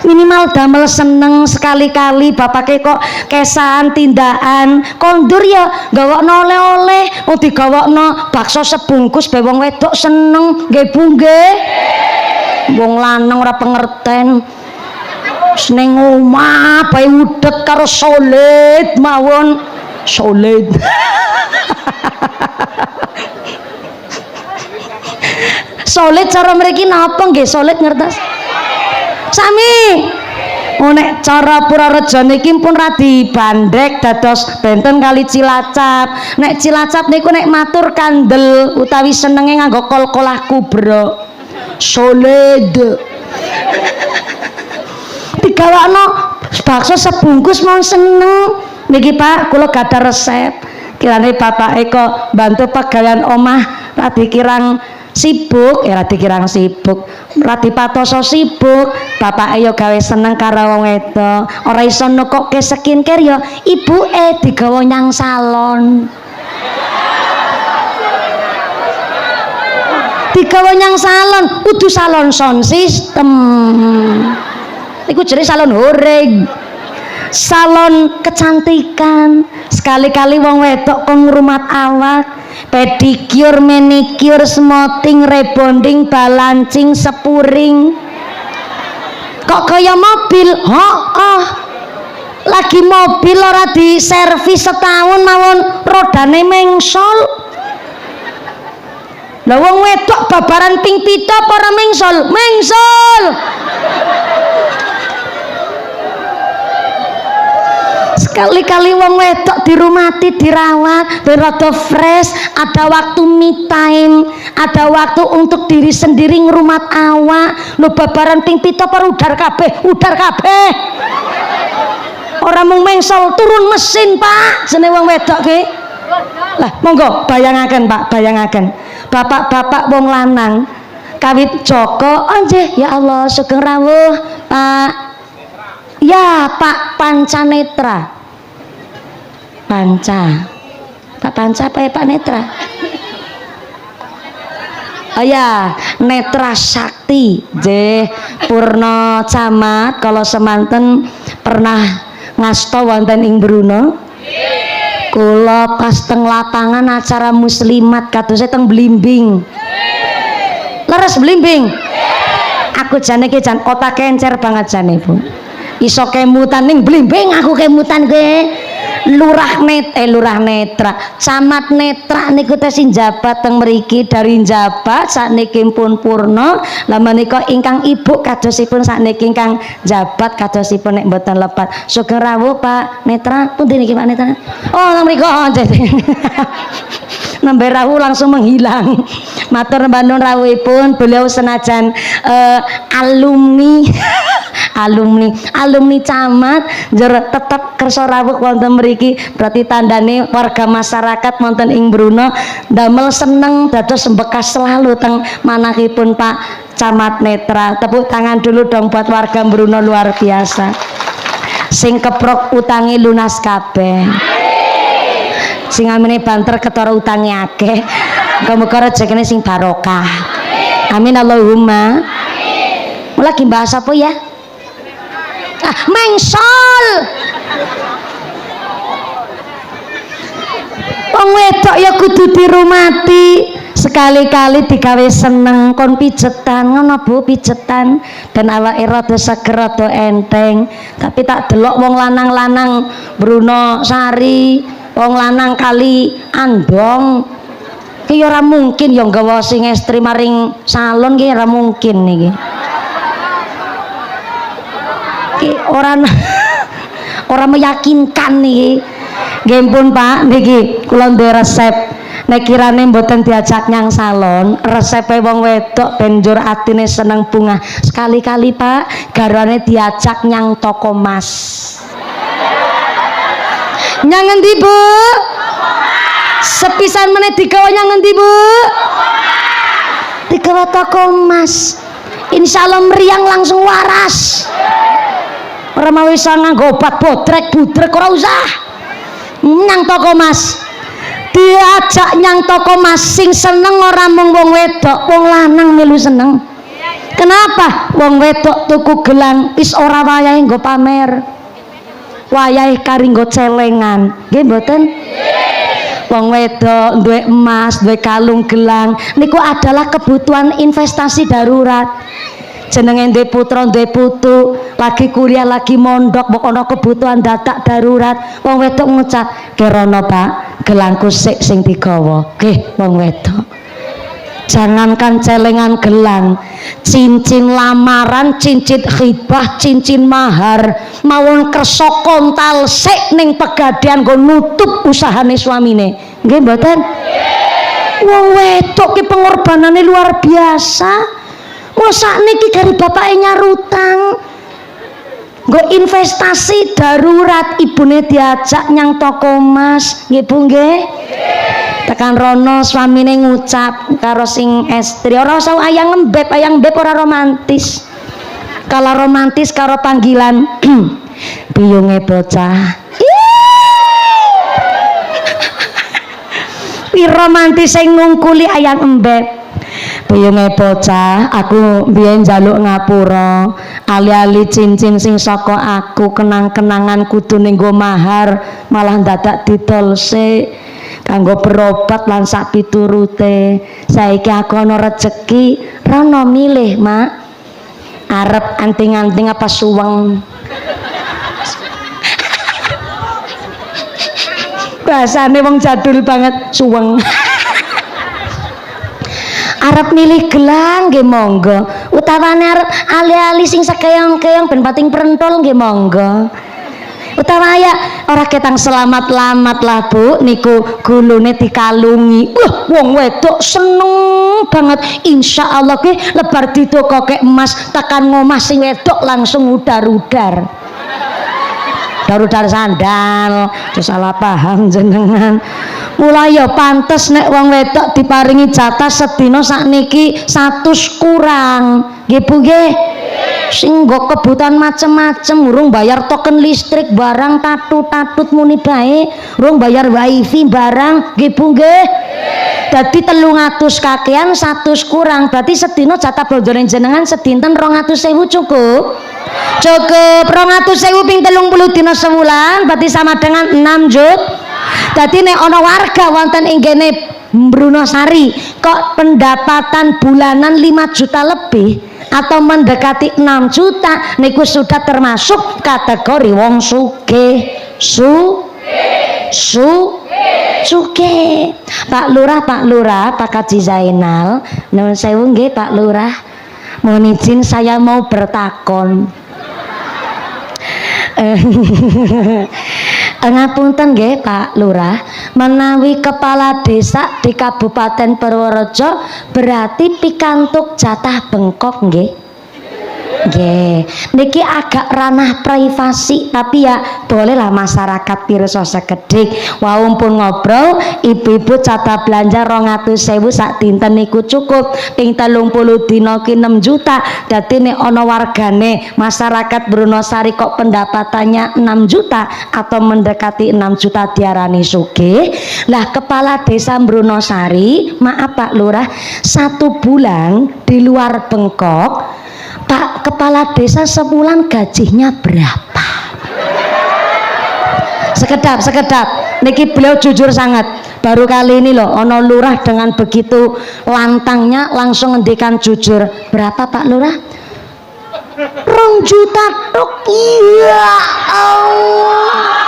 Minimal damel seneng sekali-kali bapake kok kesan tindakan kondur ya gawokno oleh-oleh, digawokno bakso sebungkus be wong wedok seneng, nggih Bu nggih. Wong lanang ora pengerten. Seneng omah bae udek karo solid mawon solid. Solid cara mriki napa nggih solid ngertos? Sami. Oh nek cara Purareja niki pun ra dibandhek dados benten kali Cilacap. Nek Cilacap niku nek matur kandel utawi senenge nganggo kol-kolah kubro. Solid. Digawakno bakso sebungkus mau seneng. Niki Pak, kula gadah resep. Kirane bapake kok bantu pegawaian omah ra dikirang sibuk, ya ra dikirang sibuk. Ra dipatoso sibuk, bapake ya gawe seneng karo wong wedok. Ora iso nukokke skincare ya ibuke digawa nyang salon. Digawa nyang salon, kudu salon sound system. Iku jadi salon horeng, salon kecantikan. Sekali-kali wong wedok kon ngrumat awak, pedicure, manicure, smoothing, rebonding, balancing, sepuring. Kok kaya mobil? Lagi mobil ora di servis setahun mawon rodane mengsol. Lah wong wedok babaran ping pita apa ora mengsol? Mengsol. Sekali-kali wong wedok dirumati, dirawat, rada fresh, ada waktu me time, ada waktu untuk diri sendiri ngrumat awak. Lho babaran ping pita apa udar kabeh, udar kabeh. Ora mung mengsol, turun mesin Pak, jenenge wong wedok ki. Lah monggo bayangaken Pak, bayangaken. Bapak-bapak wong lanang kawit Joko, oh nggih ya Allah sugeng rawuh Pak. Ya Pak Pancanetra. Panca, Pak Panca apa ya Pak Netra? Oh ya, Netra Sakti, J Purno Camat. Kalau semanten pernah ngasto wonten ing Bruno. Kula pas teng lapangan acara muslimat katose teng Blimbing. Leres Blimbing. Aku jane ki jan otak kencer banget jane Bu. Iso kemutan ning Blimbing aku kemutan kowe. Lurah Netra, Camat Netra niku teh sing jabat teng mriki dari jabat sakniki pun purna. Lah menika ingkang ibu kadosipun sakniki ingkang jabat kadosipun nek mboten lepat. Sugeng rawuh Pak Netra, pundi niki Pak Netra? Oh nang mriku. nembe rawuh langsung menghilang. Matur nuwun rawuhipun beliau senajan alumni alumni camat tetap kersa rawuh wonten mriki, berarti tandane warga masyarakat wonten ing Bruno damel seneng dados bekas selalu teng manahipun Pak Camat Netra. Tepuk tangan dulu dong buat warga Bruno, luar biasa. Sing keprok utangi lunas kabeh. Sing amene banter ketara utange akeh. Muga-muga rezekine sing barokah. Amin Allahumma. Amin. Lagi bahas apa ya? Mengsol. Wong wedok ya kudu dirumati. Sekali-kali digawe seneng kon pijetan ngono Bu, pijetan dan awake rada seger rada enteng. Tapi tak delok wong lanang-lanang Bruno Sari, wong lanang kali andong ki ora mungkin ya nggawa sing estri maring salon ki ora mungkin niki. Ki ora meyakinkan niki. Nggih pun Pak, niki kula duwe resep. Nek kirane mboten diajak nyang salon, resepe wong wedok benjur atine seneng bunga. Sekali-kali Pak, garwane diajak nyang toko emas. Nyang endi Bu? Sepisan meneh digawa nyang endi Bu? Digawa toko emas. Insyaallah meriang langsung waras. Ora mau iso nganggo obat bodrek budrek ora usah. Nyang toko emas. Diajak nyang toko emas sing seneng ora mung wong wedok, wong lanang melu seneng. Kenapa? Wong wedok tuku gelang wis ora wayahe nggo pamer. Wayahe kari nggo celengan. Nggih mboten? Wong wedok duwe emas, duwe kalung gelang niku adalah kebutuhan investasi darurat. Jenenge duwe putra duwe putu, lagi kuliah lagi mondok, mbok ana kebutuhan dadak darurat. Wong wedok ngucap, "Kerono Pak, gelangku sik sing digawa." Nggih, wong wedok. Jangankan celengan gelang, cincin lamaran, cincin khibah, cincin mahar, mawon kersa kontal sik ning pegadaian nggo nutup usahane suamine. Nggih mboten? Wong wedok ki pengorbanane luar biasa. Masa niki dari bapaknya nyarutang nggo investasi darurat, ibune diajak nyang toko emas. Nggih Bu nggih. Tekan rono suamine ngucap karo sing estri, ora usah ayang ngembep ora romantis. Kalau romantis karo panggilan biyunge bocah. Pi romantis sing ngungkuli ayang embep. Biyunge bocah, aku biyen njaluk ngapura, ali-ali cincin sing saka aku kenang-kenangan kudu ning nggo mahar, malah dadak didol sik kanggo berobat lan sak piturute. Saiki aku ana rejeki, rono milih, Mak. Arep anting-anting apa suweng? Bahasane wong jadul banget, suweng. Arep milih gelang nggih monggo, utawane arep ali-ali sing sakeyong-keyong ben pating prentol nggih monggo. Utawa ya ora ketang selamat-lamat lah Bu, niku gulune dikalungi. Wong wedok seneng banget. Insyaallah ki lebar didokoke emas tekan ngomah sing wedok langsung udar-udar. Udar-udar sandal, salah paham jenengan. Mulai ya pantes nek wong wedok diparingi jatah sedina sakniki 100 kurang. Nggih Bu nggih. Sing nggo kebutuhan macem-macem, urung bayar token listrik barang, tatut muni bae, urung bayar wifi barang. Nggih Bu nggih. Dadi 300 kakean 100 kurang, berarti sedina jatah blonjone jenengan sedinten 200.000 cukup. Cukup 200.000 ping 30 dina sewulan berarti sama dengan 6 juta. Dadi nek ana warga wonten ing kene Bruno Sari kok pendapatan bulanan 5 juta lebih atau mendekati 6 juta niku sudah termasuk kategori wong sugih. Sugih. Pak Lurah, Pak Haji Zainal, nuwun sewu nggih Pak Lurah. Mohon izin saya mau bertakon. Ngapunten nggih Pak Lurah, menawi kepala desa di Kabupaten Purworejo berarti pikantuk jatah bengkok nggih. Nggih, niki agak ranah privasi tapi ya bolehlah masyarakat pirsa sekedhik. Wau pun ngobrol, ibu-ibu catat belanja 200.000 sak dinten niku cukup. Ping 30 dina ki 6 juta. Dadi nek ana wargane masyarakat Brunosari kok pendapatannya 6 juta atau mendekati 6 juta diarani sugih. Lah kepala desa Brunosari, maaf Pak Lurah, 1 bulan di luar bengkok. Pak kepala desa sebulan gajinya berapa? Sekedap niki beliau jujur sangat. Baru kali ini loh ono lurah dengan begitu lantangnya langsung ngendikan jujur. Berapa Pak Lurah? 2 juta tok. Ya Allah.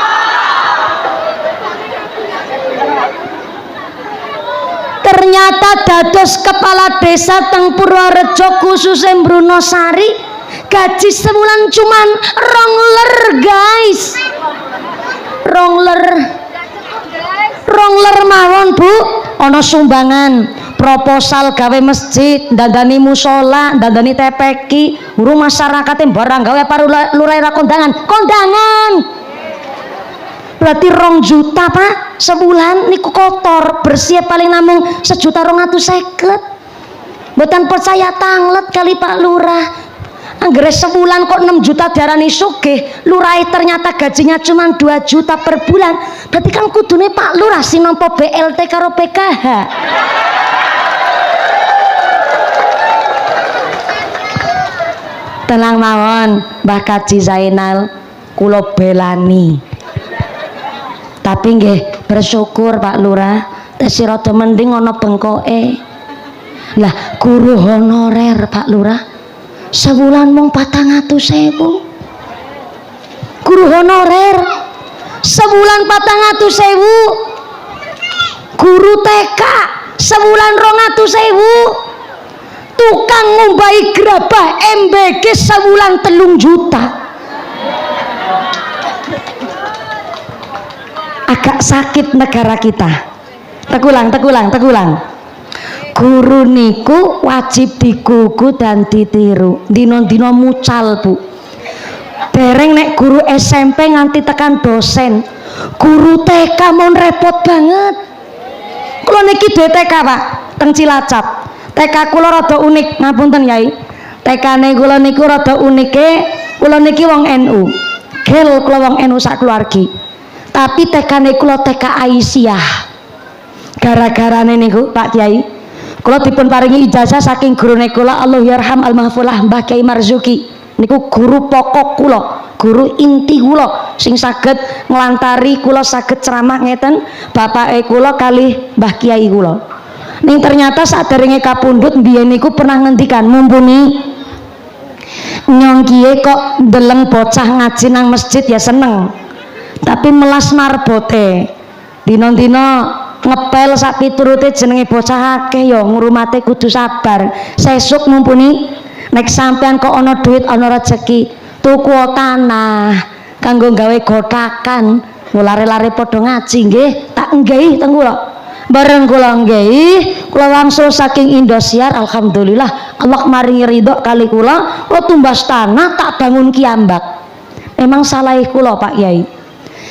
Ternyata dados kepala desa teng Purworejo khususnya Brunosari gaji sebulan cuman 2 ler guys, 2 ler mawon Bu. Ono sumbangan proposal gawe masjid, dandani musola, dandani TPQ, rumah masyarakatnya barang gawe para lurai kondangan berarti 2 juta Pak sebulan niku kotor bersih paling namung 1.250.000. Mboten percaya tanglet kali Pak Lurah. Anggere sebulan kok 6 juta diarani sugih, lurai ternyata gajinya cuma 2 juta per bulan. Berarti kan kudune Pak Lurah sing nampa BLT karo PKH. Tenang mawon Mbah Kaji Zainal, kula belani. Tapi nggih bersyukur Pak Lurah, tesih rada mending ana bengkoke. Lah guru honorer Pak Lurah sebulan mung 400.000. Guru honorer sebulan 400.000. Guru TK sebulan 200.000. Tukang ngumbahi gerabah MBG sebulan 3 juta. Agak sakit negara kita. Tegulang. Guru niku wajib digugu dan ditiru. Dino-dino mucal Bu. Dereng nek guru SMP nganti tekan dosen. Guru TK mon repot banget. Kula niki duwe TK Pak, teng Cilacap. TK kula rada unik, ngapunten Yai. TK-ne kula niku rada unike, kula niki wong NU. Gel kula wong NU sak keluargi. Tapi TK-ne kula TK Aisyah. Gara-garane niku Pak Kiai, kula dipun paringi ijazah saking gurune kula Allah yarham al-mahfulah Mbah Kiai Marzuki. Niku guru pokok kula, guru inti kula sing saged nglantari kula saged ceramah ngeten bapake kula kalih Mbah Kiai kula. Ning ternyata saderenge kapundhut biyen niku pernah ngendikan mumpuni nyong kiye kok ndeleng bocah ngaji nang masjid ya seneng. Tapi melas marbote dino-dino ngepel sak piturute jenenge bocah akeh ya ngurmate kudu sabar. Sesuk mumpuni nek sampean kok ana duit ana rezeki tuku tanah kanggo gawe gotakan mulare-lare padha ngaji nggih tak nggahi teng kula. Bareng kula nggahi kula wangsul saking Indosiar alhamdulillah Allah maringi ridho kali kula tumbas tanah tak bangun kiambak. Memang salah kula Pak Yai.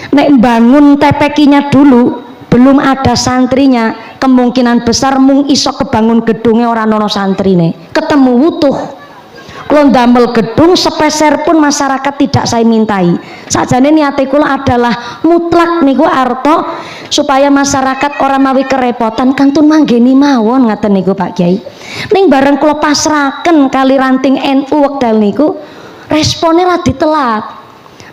Nek bangun TPQ-nya dulu belum ada santrinya, kemungkinan besar mung iso kebangun gedungnya orang nono santrine ketemu utuh. Kalau damel gedung sepeser pun masyarakat tidak saya mintai. Sajane niate kula adalah mutlak niku arto supaya masyarakat orang mawi kerepotan kantun manggeni mawon ngaten niku Pak Kiai. Ning bareng kula pasraken kali ranting NU wekdal niku responnya radi telat.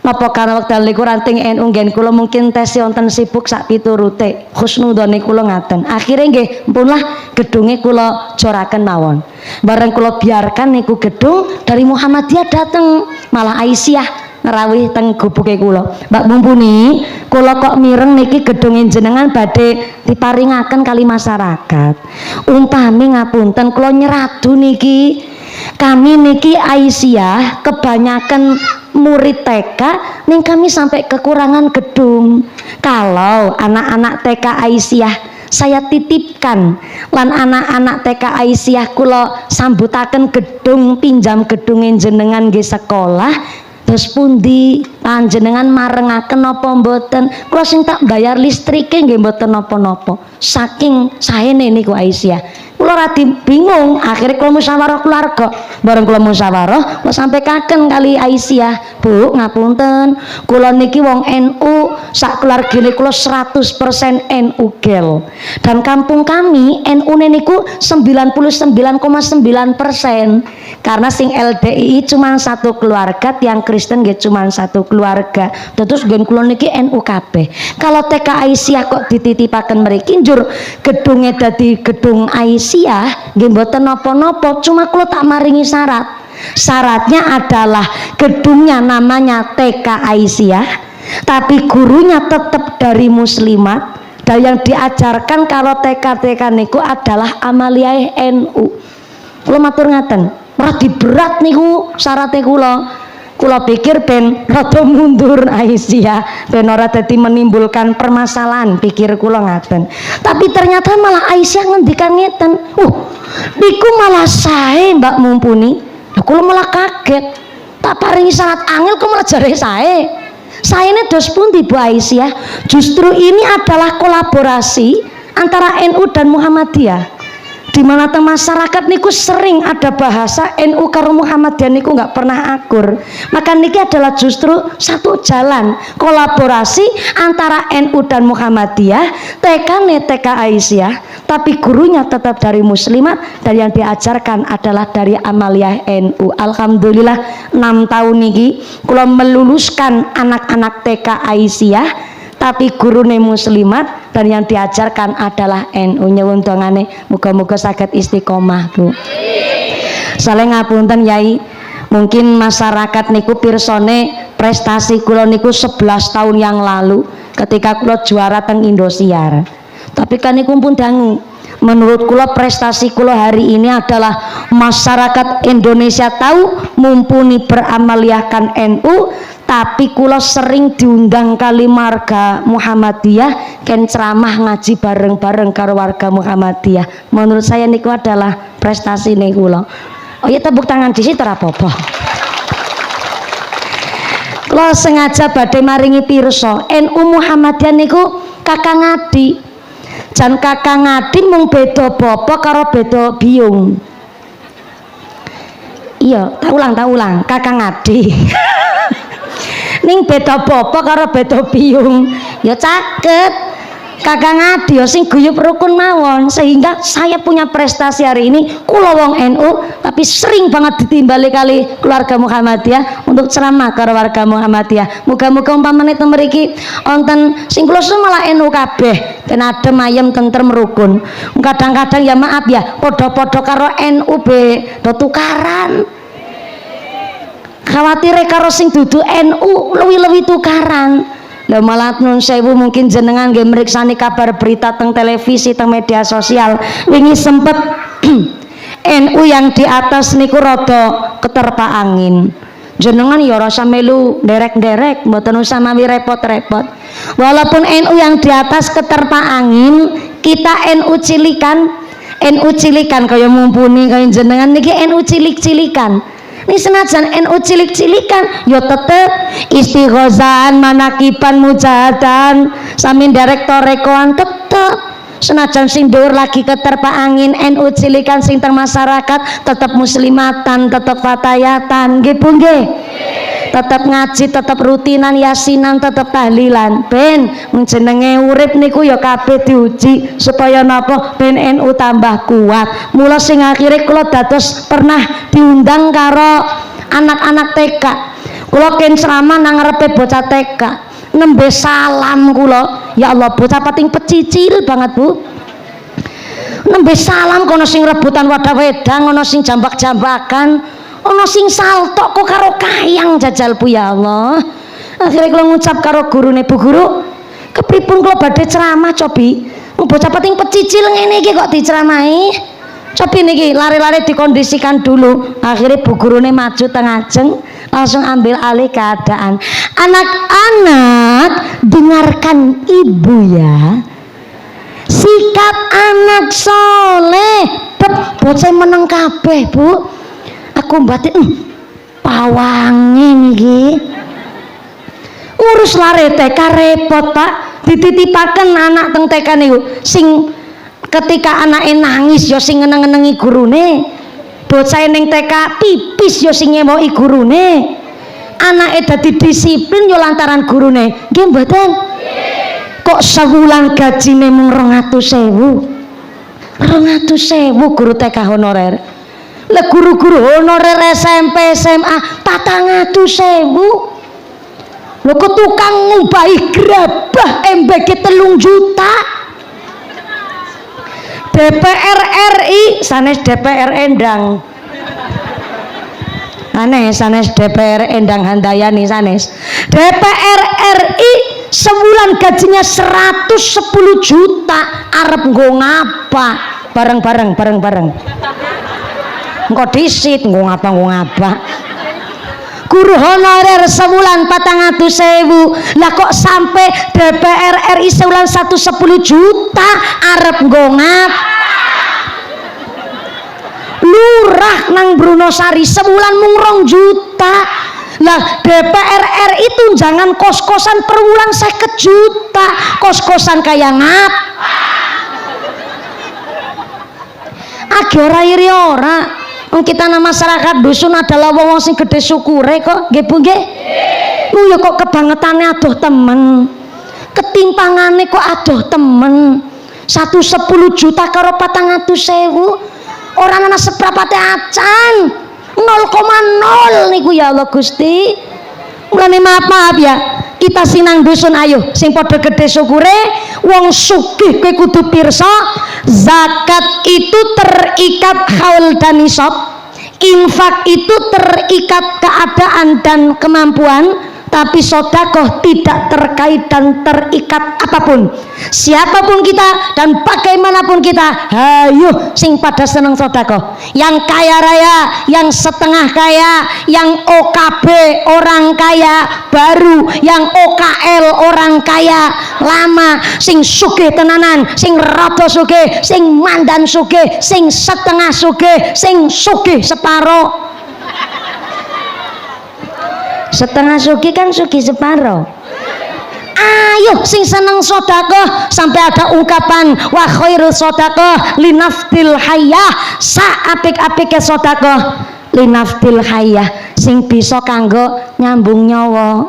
Napa karena wekdal niku ranting NU ngen kula mungkin tes wonten sibuk sak piturute husnudone kula ngaten. Akhire nggih mpunlah gedunge kula joraken mawon. Bareng kula biarkan niku gedung dari Muhammadiyah dateng malah Aisyah ngerawih teng gubuke kula. Mbak mumpuni kula kok mireng niki gedunge jenengan badhe diparingaken kali masyarakat. Umpami ngapunten kula nyeradu niki Kami niki Aisyah kebanyakan murid TK ning kami sampai kekurangan gedung. Kalau anak-anak TK Aisyah saya titipkan lan anak-anak TK Aisyah kula sambutaken gedung, pinjam gedungin jenengan nggih sekolah. Terus pundi panjenengan marengaken napa mboten? Kula sing tak bayar listrike nggih mboten napa-napa. Saking saene niku Aisyah. Kula radi bingung, akhirnya kula musyawarah keluarga. Bareng kula musyawarah, kula sampaikan kali Aisyah, Bu, ngapunten, kula niki wong NU, sak keluargane kula 100% NU gel. Dan kampung kami NU niku 99,9%. Karena sing LDI cuma satu keluarga, yang Kristen nggih cuma satu keluarga. Terus gen kula niki NU kabeh. Kalau TK Aisyah kok dititipaken mriki njur gedunge dadi gedung Aisyah nggih mboten napa-napa, cuma kula tak maringi syarat. Syaratnya adalah gedungnya namanya TK Aisyah, tapi gurunya tetap dari muslimat, dan yang diajarkan kalau TK niku adalah amaliyah NU. Kula matur ngaten, radi berat niku syaratnya kula pikir ben rada mundur Aisyah, ben ora dadi menimbulkan permasalahan, pikir kula ngaten. Tapi ternyata malah Aisyah ngendikan ngeten, niku malah sae Mbak Mumpuni. Kula malah kaget, tak paringi syarat angel kok malah jare sae. Saene dos pundi Bu Aisyah? Justru ini adalah kolaborasi antara NU dan Muhammadiyah. Di mana masyarakat niku sering ada bahasa NU karo Muhammadiyah niku nggak pernah akur. Maka niki adalah justru satu jalan kolaborasi antara NU dan Muhammadiyah. TK Aisyah, tapi gurunya tetap dari muslimat, dan yang diajarkan adalah dari amaliyah NU. Alhamdulillah 6 tahun niki kula meluluskan anak-anak TK Aisyah, tapi gurune muslimat, dan yang diajarkan adalah NU. Nyuwun dongane muga-muga saged istiqomah, Bu. Saleh ngapunten Yai, mungkin masyarakat niku pirsane prestasi kula niku 11 tahun yang lalu ketika kula juara teng Indosiar. Tapi kan niku pun dangu. Menurut kula prestasi kula hari ini adalah masyarakat Indonesia tahu mumpuni beramaliyahkan NU, tapi kula sering diundang kali marga Muhammadiyah ken ceramah ngaji bareng-bareng karo warga Muhammadiyah. Menurut saya niku adalah prestasi nih kula. Oh ya, tepuk tangan di situ apa-apa. Kula sengaja badhe maringi pirsa NU Muhammadiyah niku kakang adi. Jan kakang adi mung beda bapa karo beda biung. Iya, tak ulang kakang adi. Ning beda bapa karo beda biung ya caket kakang adi ya sing guyub rukun mawon, sehingga saya punya prestasi hari ini. Kula wong NU tapi sering banget ditimbali kali keluarga Muhammadiyah untuk ceramah karo warga Muhammadiyah. Muga-muga umpamane teng mriki wonten sing kula malah NU kabeh ben adem ayem tentrem rukun. Kadang-kadang ya maaf ya padha-padha karo NU be do tukaran. Khawatir karo sing dudu NU luwi-luwi tukaran. Lah malah nun sewu mungkin jenengan nggih mriksani kabar berita teng televisi teng media sosial wingi sempet NU yang di atas niku rada keterpa angin. Jenengan ya rasa melu derek-derek mboten usah mawi repot-repot. Walaupun NU yang di atas keterpa angin, kita NU cilikan kaya mumpuni kaya jenengan niki NU cilik-cilikan. Ini senajan NU cilik-cilikan yo tetep istighosaan manakiban mujahadan samin direktor rekoan tetep senajan sing dhuwur lagi keterpa angin NU cilikan sing teng masyarakat tetep muslimatan, tetep fatayatan nggih Bu nggih. Tetap ngaji, tetap rutinan yasinan, tetap tahlilan. Ben jenenge urip niku ya kabeh diuji supaya napa ben NU tambah kuat. Mula sing akhire kula dados pernah diundang karo anak-anak TK. Kula ken ceramah nang ngarepe bocah TK. Nembe salam kula, ya Allah bocah pating pecicil banget Bu. Nembe salam kono sing rebutan wadah wedang, ono sing jambak-jambakan, ono sing saltok kok karo kayang jajal Bu ya Allah. Akhirnya kula ngucap karo gurune, Bu Guru, kepripun kula badhe ceramah cobi. Bocah pating pecicil ngene iki kok diceramahi. Cobi niki lari-lari dikondisikan dulu. Akhirnya bu gurune maju tengah jeng, langsung ambil alih keadaan. Anak-anak dengarkan ibu ya. Sikap anak soleh, bocah meneng kabeh bu. Aku batin pawange niki. Urus lare TK repot pak. Dititipaken anak teng TK niku sing ketika anake nangis ya sing ngeneng-ngenengi gurune. Bocah ning TK pipis ya sing ngemoki gurune. Anake dadi disiplin ya lantaran gurune. Nggih mboten? Kok sewulan gajine mung 200.000. 200.000 guru TK honorer. Lah guru-guru honorer SMP SMA 400.000. Lho kok tukang ngubahi gerabah MBG 3 juta. DPR RI sanes DPR Endang. Aneh sanes DPR Endang Handayani sanes. DPR RI sebulan gajinya 110 juta. Arep nggo ngapa? Bareng-bareng. Engko disit nggo ngapa. Guru honorer sebulan 400.000. Lah kok sampai DPR RI sebulan 110 juta arep nggo ngapa? Lurah nang Brunosari sebulan mung 2 juta. Lah DPR RI tunjangan kos-kosan per bulan 50 juta. Kos-kosan kaya ngap? Agi ora iri ora. Kita nama masyarakat dusun adalah wong sing gede syukure kok, nggih Bu nggih? Nggih. Ya kok kebangetane adoh temen. Ketimpangane kok adoh temen. 110 juta karo 400.000. Orang ana seprapate acan. 0,0 niku ya Allah Gusti. Mulane maaf ya. Kita sing nang dusun ayo sing padha gede syukure, wong sugih kowe kudu pirsa zakat itu terikat haul dan nisab, infak itu terikat keadaan dan kemampuan, tapi sedekah tidak terkait dan terikat apapun. Siapapun kita dan bagaimanapun kita, hayo sing pada seneng sedekah. Yang kaya raya, yang setengah kaya, yang OKB orang kaya baru, yang OKL orang kaya lama, sing sugih tenanan, sing rada sugih, sing mandan sugih, sing setengah sugih, sing sugih separo. Setengah sugi kan sugi separuh. Ayo sing seneng sedekah, sampai ada ungkapan wa khairul sedekah linafdil hayyah. Sa apik-apike sedekah linafdil hayyah sing bisa kanggo nyambung nyawa.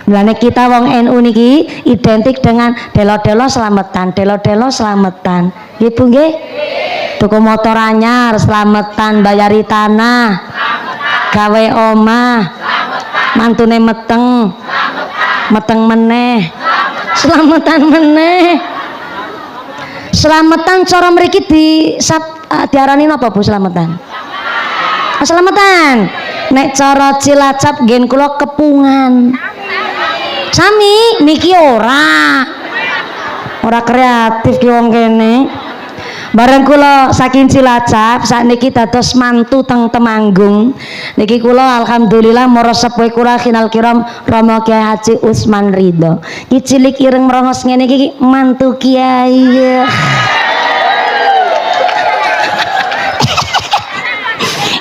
Mulane kita wong NU niki identik dengan delo-delo slametan, delo-delo slametan. Nggih Bu nggih? Tuku motor anyar slametan, bayari tanah, gawe omah, mantune meteng meneh, selamatan meneh. Selamatan cara mriki diarani napa Bu selamatan? Selamatan. Nek cara Cilacap ngen kula kepungan. Sami niki ora kreatif ki wong kene. Bareng kula saking Cilacap sakniki dados mantu teng Temanggung. Niki kula alhamdulillah mara sepuh kula kinal kiram Rama Kyai Haji Usman Ridho. Ki cilik ireng merongos ngene iki mantu kiai.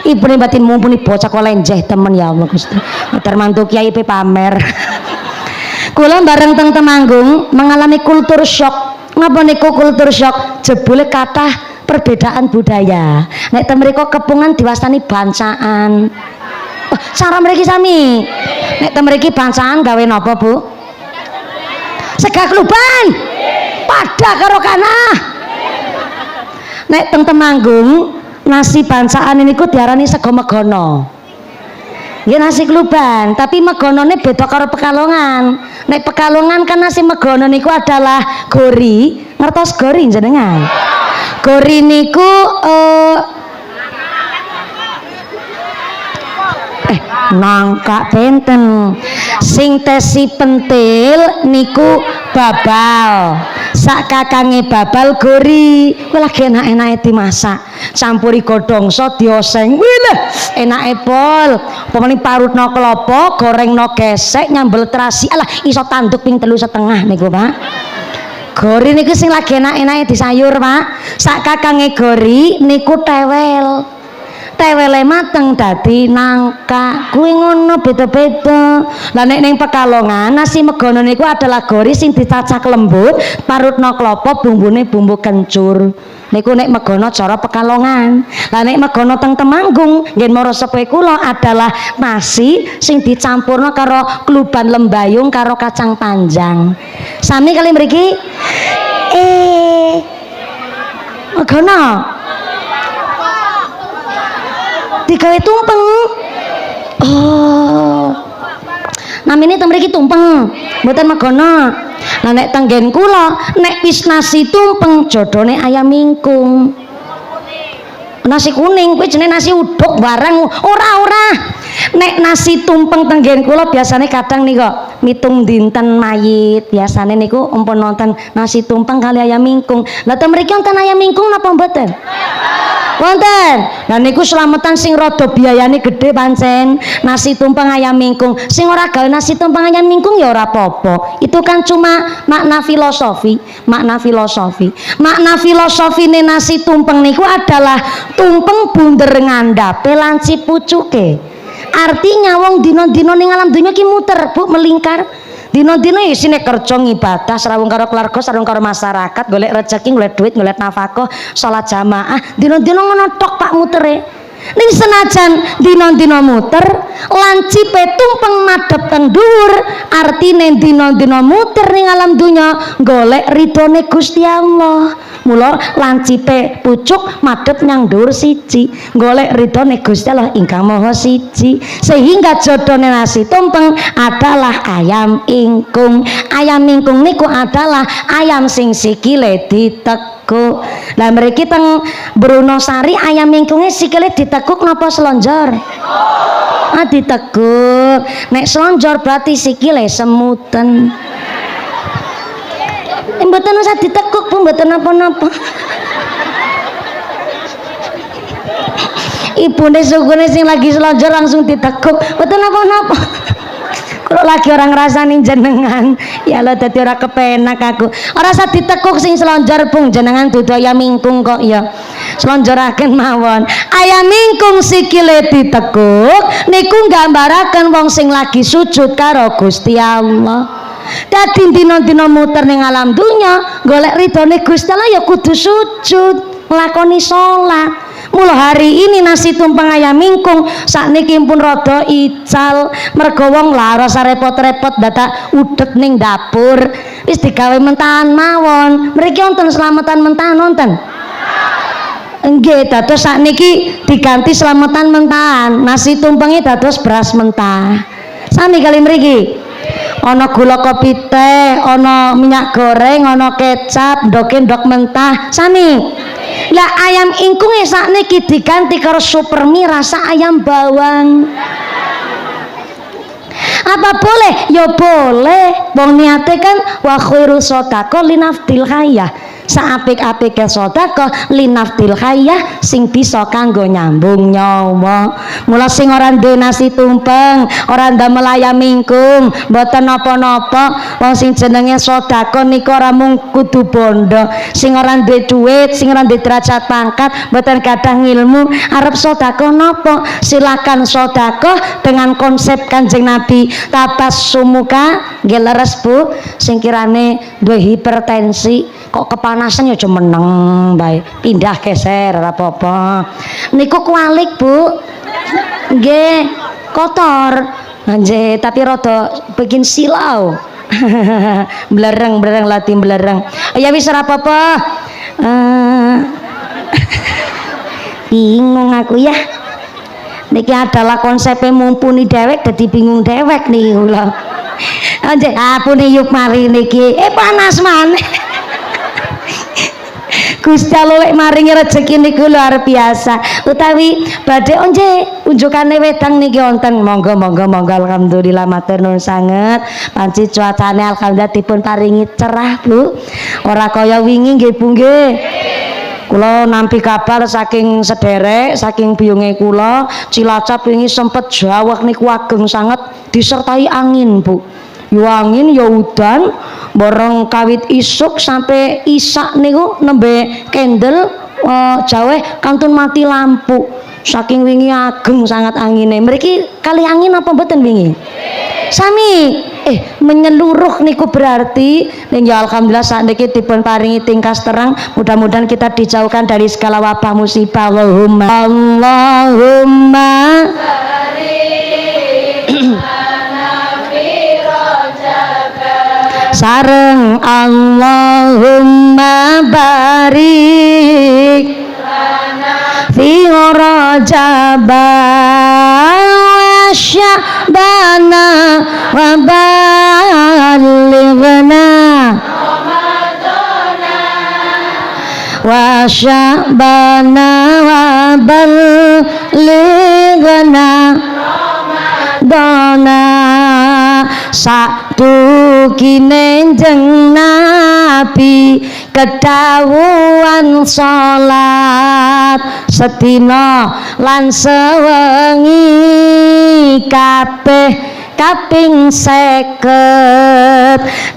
Ibune batin mumpuni bocah kok lenjeh temen ya Allah Gusti. Dar mantu kiai pe pamer. Kula bareng teng Temanggung mengalami kultur shock. Ngapa niku kultur shock? Jebule kathah perbedaan budaya. Nek ten mriko kepungan diwastani bancaan. Oh, cara mriki sami. Nek ten mriki bancaan gawe napa, Bu? Sega kluban. Pada karo kanah. Nek teng Temanggung nasi bancaan niku diarani sega megono. Ya nasi kluban, tapi megonone beda karo Pekalongan. Nek Pekalongan kan nasi megono niku adalah gori. Ngertos gori jenengan? Gori niku nangka benten. Sing tesi pentil niku babal sak kakange babal gori kuwi lagi enak-enake dimasak campuri godhongso dioseng wih lah enake pol pemene parutno klopo gorengno gesek nyambel terasi alah iso tanduk ping 3,5 niku Pak gori niku sing lagi enak-enake disayur Pak sak kakange gori niku tewele mateng dadi nangka kuwi ngono beda-beda lah nek ning Pekalongan nasi megono niku adalah gori sing dicacah lembut parutna klapa bumbune bumbu kencur niku nek megono cara Pekalongan lah nek megono teng Temanggung nggih mara sepuhe kula adalah nasi sing dicampurna karo kluban lembayung karo kacang panjang sami kali mriki megono digawe tumpeng oh namine teng mriki tumpeng mboten megono lah nek tenggen kula nek wis nasi tumpeng jodone ayam mingkung nasi kuning kuwi jenenge nasi uduk barang ora nek nasi tumpeng tenggen kula biasane kadang nih kok mitung dinten mayit biasane niku umpun nonton nasi tumpeng kali ayam mingkung lah teng mriki wonten ayam mingkung napa mboten wonten lah niku slametan sing rada biayane gede pancen nasi tumpeng ayam mingkung sing ora gawe nasi tumpeng ayam mingkung ya ora apa-apa itu kan cuma makna filosofi ne nasi tumpeng niku adalah tumpeng bunder ngandhape lan cipucuke artinya wong dina-dina ning alam dunya ki muter Bu melingkar dina-dina isine kerja ngibadah sareng karo keluarga sareng karo masyarakat golek rezeki golek duit golek nafkah salat jamaah dina-dina ngono tok Pak mutere ning senajan dina-dina muter lancipe tumpeng madhep teng dhuwur artine dina-dina muter ning alam dunya golek ridone Gusti Allah mula lancipe pucuk madhep nyang dhuwur siji golek ridone Gusti Allah ingkang Maha Siji sehingga jodone nasi tumpeng adalah ayam ingkung niku adalah ayam sing sikile ditekuk lah mriki teng Brunosari ayam ingkunge sikile ditekuk napa selonjor ditekuk nek selonjor berarti sikile semuten mboten usah ditekuk Bu mboten napa-napa ibune sukune sing lagi selonjor langsung ditekuk mboten napa-napa kalau lagi orang ngrasani jenengan ya Allah dadi ora kepenak aku ora usah ditekuk sing selonjor Bung jenengan dudu ayam mingkung kok ya selonjoraken mawon ayam mingkung sikile ditekuk niku nggambaraken wong sing lagi sujud karo Gusti Allah dadi dina-dina muter ning alam dunya golek ridone Gusti Allah ya kudu sujud nglakoni salat mula hari ini nasi tumpeng ayam mingkung sakniki pun rada ical mergo wong lara repot-repot dadak udet ning dapur wis digawe mentahan mawon mriki wonten slametan mentahan wonten nggih dados sakniki diganti slametan mentahan nasi tumpenge dados beras mentah sami kali mriki ana gula kopi teh ana minyak goreng ana kecap ndok mentah sami lah ayam ingkunge sakniki diganti karo super mie rasa ayam bawang apa boleh ya boleh wong niate kan wa khairu shadaqah linafdil hayyah saapik-apike sedekah linafdil hayyah sing bisa kanggo nyambung nyawa mula sing ora duwe nasi tumpeng ora ndamel ayam mingkung mboten napa-napa wong sing jenenge sedekah niku ora mung kudu bondo sing ora duwe dhuwit sing ora duwe derajat pangkat mboten gadah ilmu arep sedekah napa silakan sedekah dengan konsep Kanjeng Nabi tabassumuka nggih leres Bu sing kirane duwe hipertensi kok kepanasan ya aja meneng bae pindah geser ora apa-apa niku kualik Bu nggih kotor nggih tapi rada bikin silau belereng lati belereng ya wis ora apa-apa bingung aku ya niki adalah konsepnya mumpuni dewek dadi bingung dewek nih kula nggih apune yuk mari niki panas maneh Gusti Allah maringi rezeki niku luar biasa. Utawi badhe onje unjukane wedang niki wonten, monggo alhamdulillah matur nuwun sanget. Panci cuacane alhamdulillah dipun paringi cerah Bu. Ora kaya wingi nggih Bu nggih. Kula nampi kabar saking sederek, saking biyunge kula, Cilacap wingi sempet jawah niku ageng sanget disertai angin Bu. Yo angin yo udan, borong kawit isuk sampai isak niku nembe candle jaweh kantun mati lampu. Saking wingi ageng sangat angine. Mriki kali angin apa mboten wingi? Sami menyeluruh niku berarti ya alhamdulillah sakniki dipun paringi tingkas terang, mudah-mudahan kita dijauhkan dari segala wabah musibah. Allahumma sareng Allahumma barik fi Rajab wa Sya'bana wa balighna wa Sya'bana wa balighna dona satu kinenjeng Nabi kedawuhan salat sedina lan sewengi kabeh kaping 50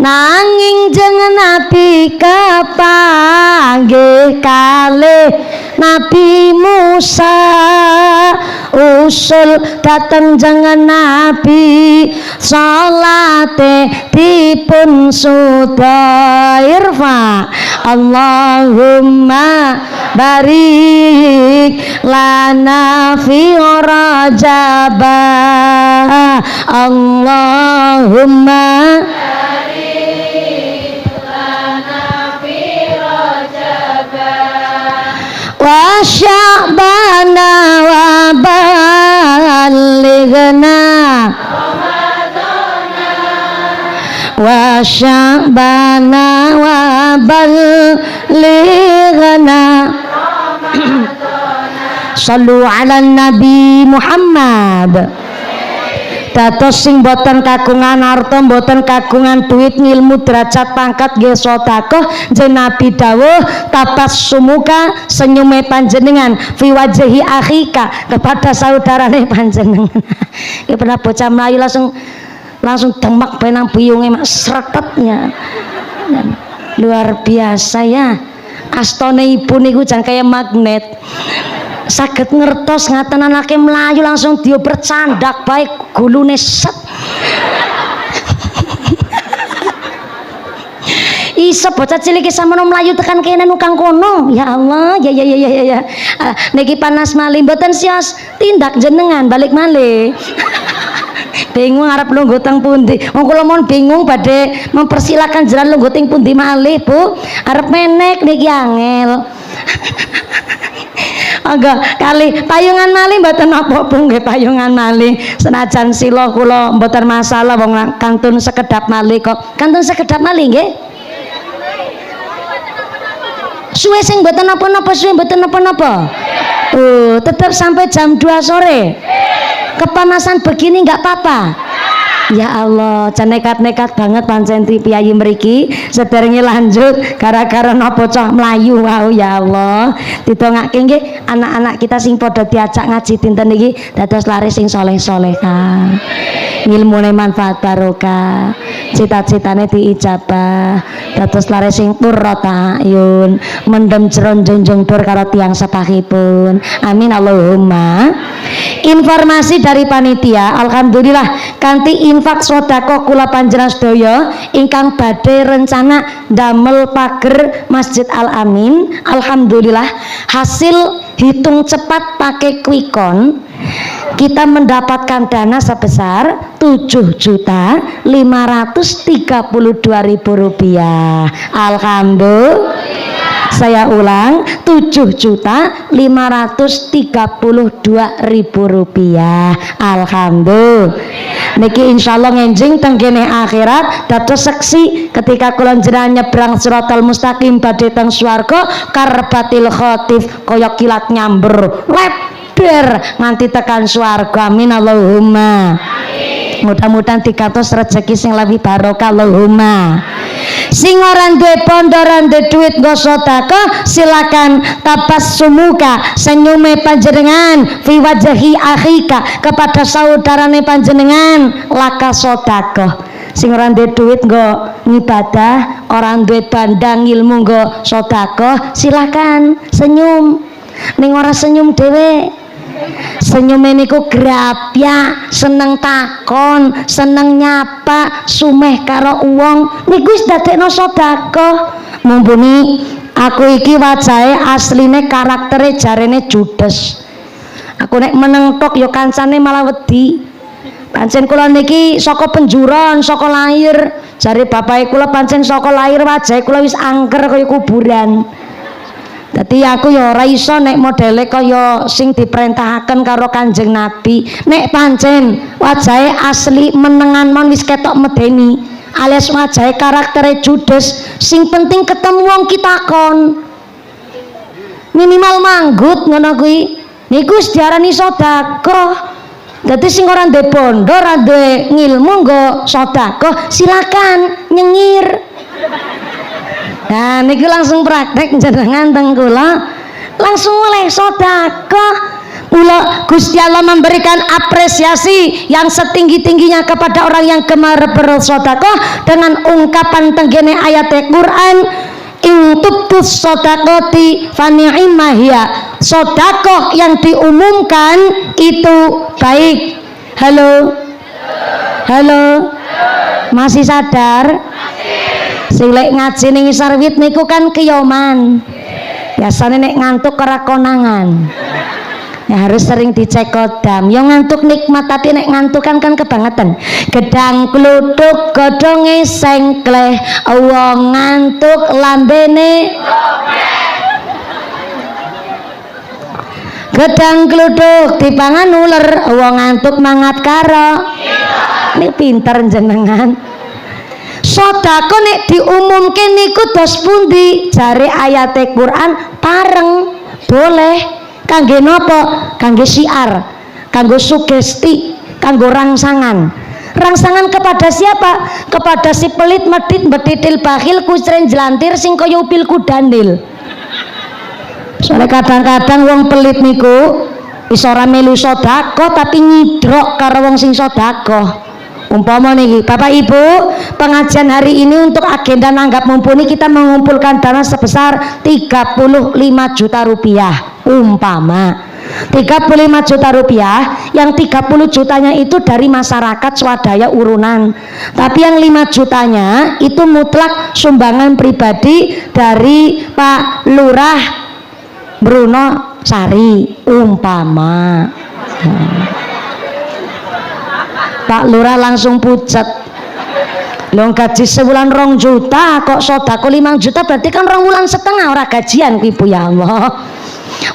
nanging jeneng Nabi kepanggih kalih Nabi Musa usul dateng jeneng Nabi salate dipun suda irfa Allahumma barik lana fi Rajab Allahumma barik lana fi Rajab wa Sya'bana wa balighna wa Sya'bana wa balighna sallu ala Nabi Muhammad. Dados sing boten kagungan harta, boten kagungan duit, ngilmu, derajat, pangkat, nggih sedekah, jeneng Nabi dawuh tabassumuka senyume panjenengan fi wajhi akhika kepada saudarane panjenengan. Ya pernah bocah Melayu langsung demek benang biyunge mak sreketnya. Luar biasa ya. Astone ibu niku jan kaya magnet. Saged ngertos ngaten anake Melayu langsung dia bercandak baik gulune set. Iso bocah cilik samono Melayu tekan kene nukang kono. Ya Allah, ya. Niki panas malih mboten sios tindak jenengan balik malih. Bingung arep lungguh teng pundi. Wong kula mon bingung badhe mempersilakan jenengan lungguh teng pundi malih, Bu. Arep menek niki angel. Agak kali payungan malih mboten apa-apa nggih payungan malih. Senajan sila kula mboten masalah wong kantun sekedap malih kok. Kantun sekedap malih nggih. Suwe sing mboten napa-napa, suwe mboten napa-napa. Oh, tetap sampai jam 2 sore. Kepanasan begini enggak apa-apa. Ya Allah, jan nekat-nekat banget pancen piyayi mriki sederenge lanjut gara-gara napa cah Melayu wau. Ya Allah, ditongake nggih anak-anak kita sing padha diajak ngaji dinten iki dados laris sing saleh-salehah. Ngilmune manfaat barokah, cita-citane diijabah, dados laris sing qurrata ayun, mendem jeron junjung dur karo tiyang sepahipun. Amin Allahumma. Informasi dari panitia, alhamdulillah kanthi infak sedekah kula panjenengan sedaya ingkang badhe rencana damel pager Masjid Al Amin, alhamdulillah hasil hitung cepat pakai Quickon kita mendapatkan dana sebesar Rp7.532.000. Alhamdulillah. Saya ulang, 7.532.000 rupiah. Alhamdulillah. Niki insyaallah ngenjing tenggene akhirat dados seksi ketika kula jenengan nyebrang Siratal Mustaqim badhe teng swarga karbatil khotif kaya kilat nyamber lebar nganti tekan swarga. Amin Allahumma. Mudah-mudahan dikantos rezeki sing lebih barokah Allahumma. Sing ora duwe pondo ora duwe duit nggo sedekah silakan tabassumuka senyume panjenengan fi wajhi akhika kepada saudarane panjenengan laka sedekah. Sing ora duwe duit nggo ngibadah, ora duwe bandang ilmu nggo sedekah, silakan senyum. Ning ora senyum dhewe. Senyume niku grapya, seneng takon, seneng nyapa, sumeh karo wong, niku wis dadekno sedekah. Mumpuni aku iki wajahe asline karaktere jarene judes. Aku nek meneng tok ya kancane malah wedi. Pancen kula niki saka penjuron, saka lahir. Jare bapake kula pancen saka lahir wajahe kula wis angker kaya kuburan. Dadi aku ya ora iso nek modele kaya sing diperintahaken karo Kanjeng Nabi. Nek pancen wajahe asli menengan mon wis ketok medeni, alias wajahe karaktere judes, sing penting ketemu wong kitakon. Minimal manggut ngono kuwi. Niku wis diarani sedekah. Dadi sing ora ndek bondo, ora ndek ngilmu nggo sedekah, silakan nyengir. Nah, niki langsung praktek jenengan teng kula langsung oleh sedekah. Mula Gusti Allah memberikan apresiasi yang setinggi-tingginya kepada orang yang gemar bersedekah dengan ungkapan tenggene ayat Quran, in tubtus shadaqati fa ni'ma hiya. Sedekah yang diumumkan itu baik. Halo. Halo. Masih sadar? Sing lek ngaji ning isar wit niku kan keyoman. Biasane nek ngantuk ora konangan. Ya harus sering dicek kodam. Yo ngantuk nikmat tapi nek ngantuk kan kebangetan. Gedang kluthuk godhonge sengkleh, wong ngantuk lambene gedang kluthuk dipangan uler, wong ngantuk mangat karo. Nek pinter jenengan. Sedekah nek diumumke niku dos pundi? Jare ayate Quran pareng boleh. Kangge napa? Kangge syiar, kanggo sugesti, kanggo rangsangan. Rangsangan kepada siapa? Kepada si pelit, medit, betitil, bakhil, kusren, jelantir, sing kaya upil kudanil. Soalnya kadang-kadang wong pelit niku iso ora melu sedekah tapi nyidrok karo wong sing sedekah. Umpama niki Bapak Ibu, pengajian hari ini untuk agenda nanggap mumpuni kita mengumpulkan dana sebesar 35 juta rupiah. Umpama 35 juta rupiah, yang 30 jutanya itu dari masyarakat swadaya urunan, tapi yang 5 jutanya itu mutlak sumbangan pribadi dari Pak Lurah Bruno Sari. Umpama Pak Lurah langsung pucet. Lo gaji sebulan 2 juta kok sedekah 5 juta, berarti kan 2 bulan setengah ora gajian ibu ya Allah.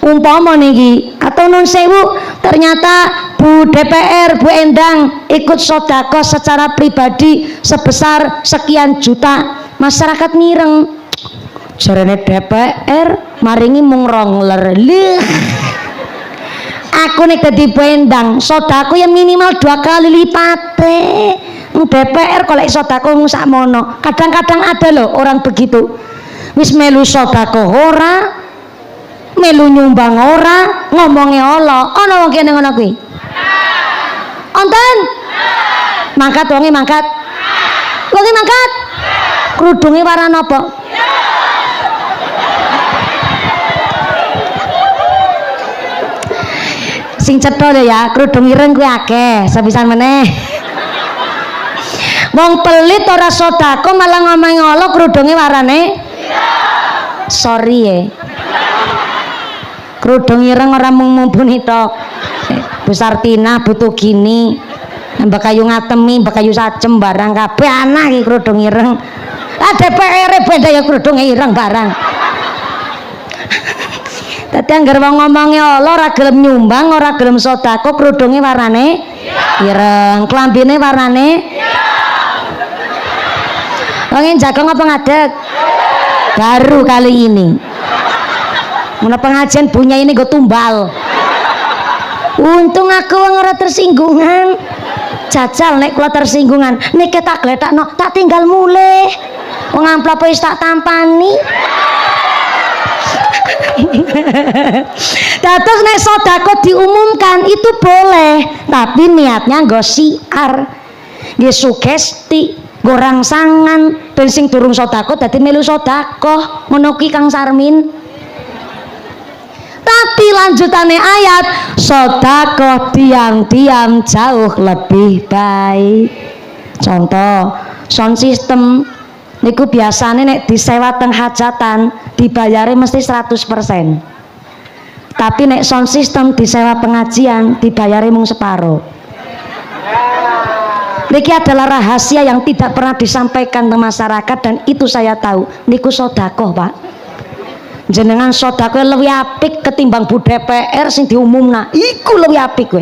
Umpama niki atau nun sewu ternyata Bu DPR Bu Endang ikut sedekah secara pribadi sebesar sekian juta, masyarakat mireng. Jarene DPR maringi mung 2 ler. Aku nek dadi bendang sedekah ya minimal 2 kali lipate. DPR kok lek sedekah sakmono. Kadang-kadang ada loh orang begitu. Wis melu sedekah ora, melu nyumbang ora, ngomongnya Allah. Ana wong kene ngono kuwi. Onten? Mangkat wonge mangkat. Wonge mangkat. Krudunge warna apa? Sing cetha ya, kerudung ireng kuwi akeh, sepisan meneh. Wong pelit ora sedekah malah ngomong Allah kerudunge warnane sorry ya. Kerudung ireng ora mung mumpuni tok. Bu Sartina butuh gini. Mbak Kayu ngatemi, Mbak Kayu sacem barang kabeh ana iki kerudung ireng. DPR beda ya kerudung ireng barang. Dadi anggere wong ngomonge Allah ora gelem nyumbang, ora gelem sedekah, krudunge warnane ireng, klambine warnane wong jagong apa ngadeg? Baru kali ini. Mana pengajian punya ini gue tumbal. Untung aku ora tersinggungan. Jajal nek kula tersinggungan, nek tak gletakno tak tinggal mulih. Wong amplop wis tak tampani. Terus nek sedekah diumumkan itu boleh, tapi niatnya nggo siar. Nggih sugesti, nggo rangsangan ben sing durung sedekah dadi melu sedekah. Ngono ki Kang Sarmin. Tapi lanjutannya ayat sedekah diam-diam jauh lebih baik. Contoh sound system niku biasanya nek disewa teng hajatan dibayari mesti 100%. Tapi nek sound system disewa pengajian dibayari mung separo. Niki adalah rahasia yang tidak pernah disampaikan ke masyarakat dan itu saya tahu. Niku sedekah, Pak. Jenengan sedekah luwih apik ketimbang Bu DPR sing diumumna. Iku luwih apik kowe.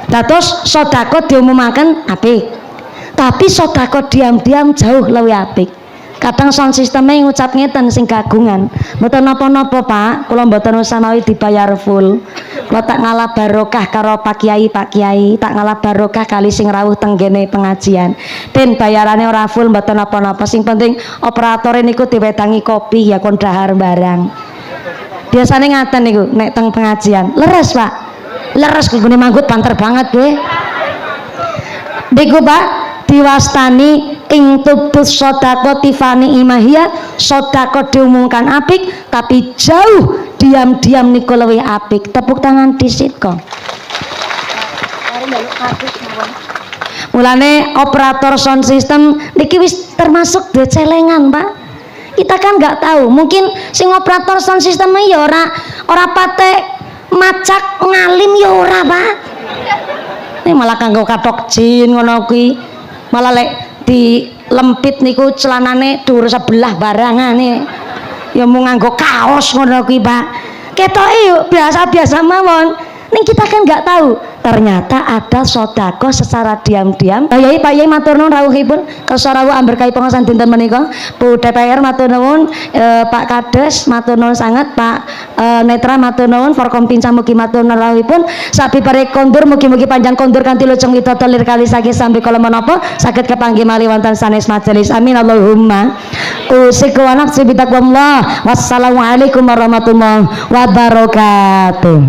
Terus sedekah diumumaken apik. Tapi sedekah diam-diam jauh luwih apik. Kadang sound sistemnya ngucap ngeten sing kagungan. Mboten napa-napa, Pak. Kula mboten usah mawi dibayar full. Kula tak ngalah barokah karo Pak Kiai, tak ngalah barokah kali sing rawuh teng kene pengajian. Den bayarane ora full mboten napa-napa. Sing penting operatore niku diwedangi kopi ya kon dahar barang. Biasane ngaten niku nek teng pengajian. Leres, Pak. Leres kugune manggut panter banget kowe. Niku, Pak, diwastani ing tubus sedekah tifani imahia. Sedekah diumumkan apik tapi jauh diam-diam niku luwih apik. Tepuk tangan dhisit kok. Mulane operator sound system niki wis termasuk decelengan, Pak. Kita kan nggak tahu, mungkin sing operator sound system ya ora patek macak ngalim ya ora, Pak. Ini malah kanggo katok jin ngono kuwi. Malah lek di lempit niku celanane dhuwur sebelah barangane ya mau nganggo kaos ngono kuwi, Pak. Ketoke yuk biasa-biasa mawon. Ning kita kan nggak tahu ternyata ada sedekah secara diam-diam. Pak Yai matur nuwun rawuhipun kersa rawuh amberkahi pengawasan dinten menika. Bu DPR matur nuwun, Pak Kades matur nuwun sanget, Pak Netra matur nuwun, Forkompinsa mugi matur nuwun rawuhipun. Sabibare kondur mugi-mugi panjang kondur kanthi lujeng widodari lir kali saking sambi kala menapa saged kepanggih malih wonten sanes majelis. Amin Allahumma. Usiku anak sibitakumullah. Wassalamualaikum warahmatullahi wabarakatuh.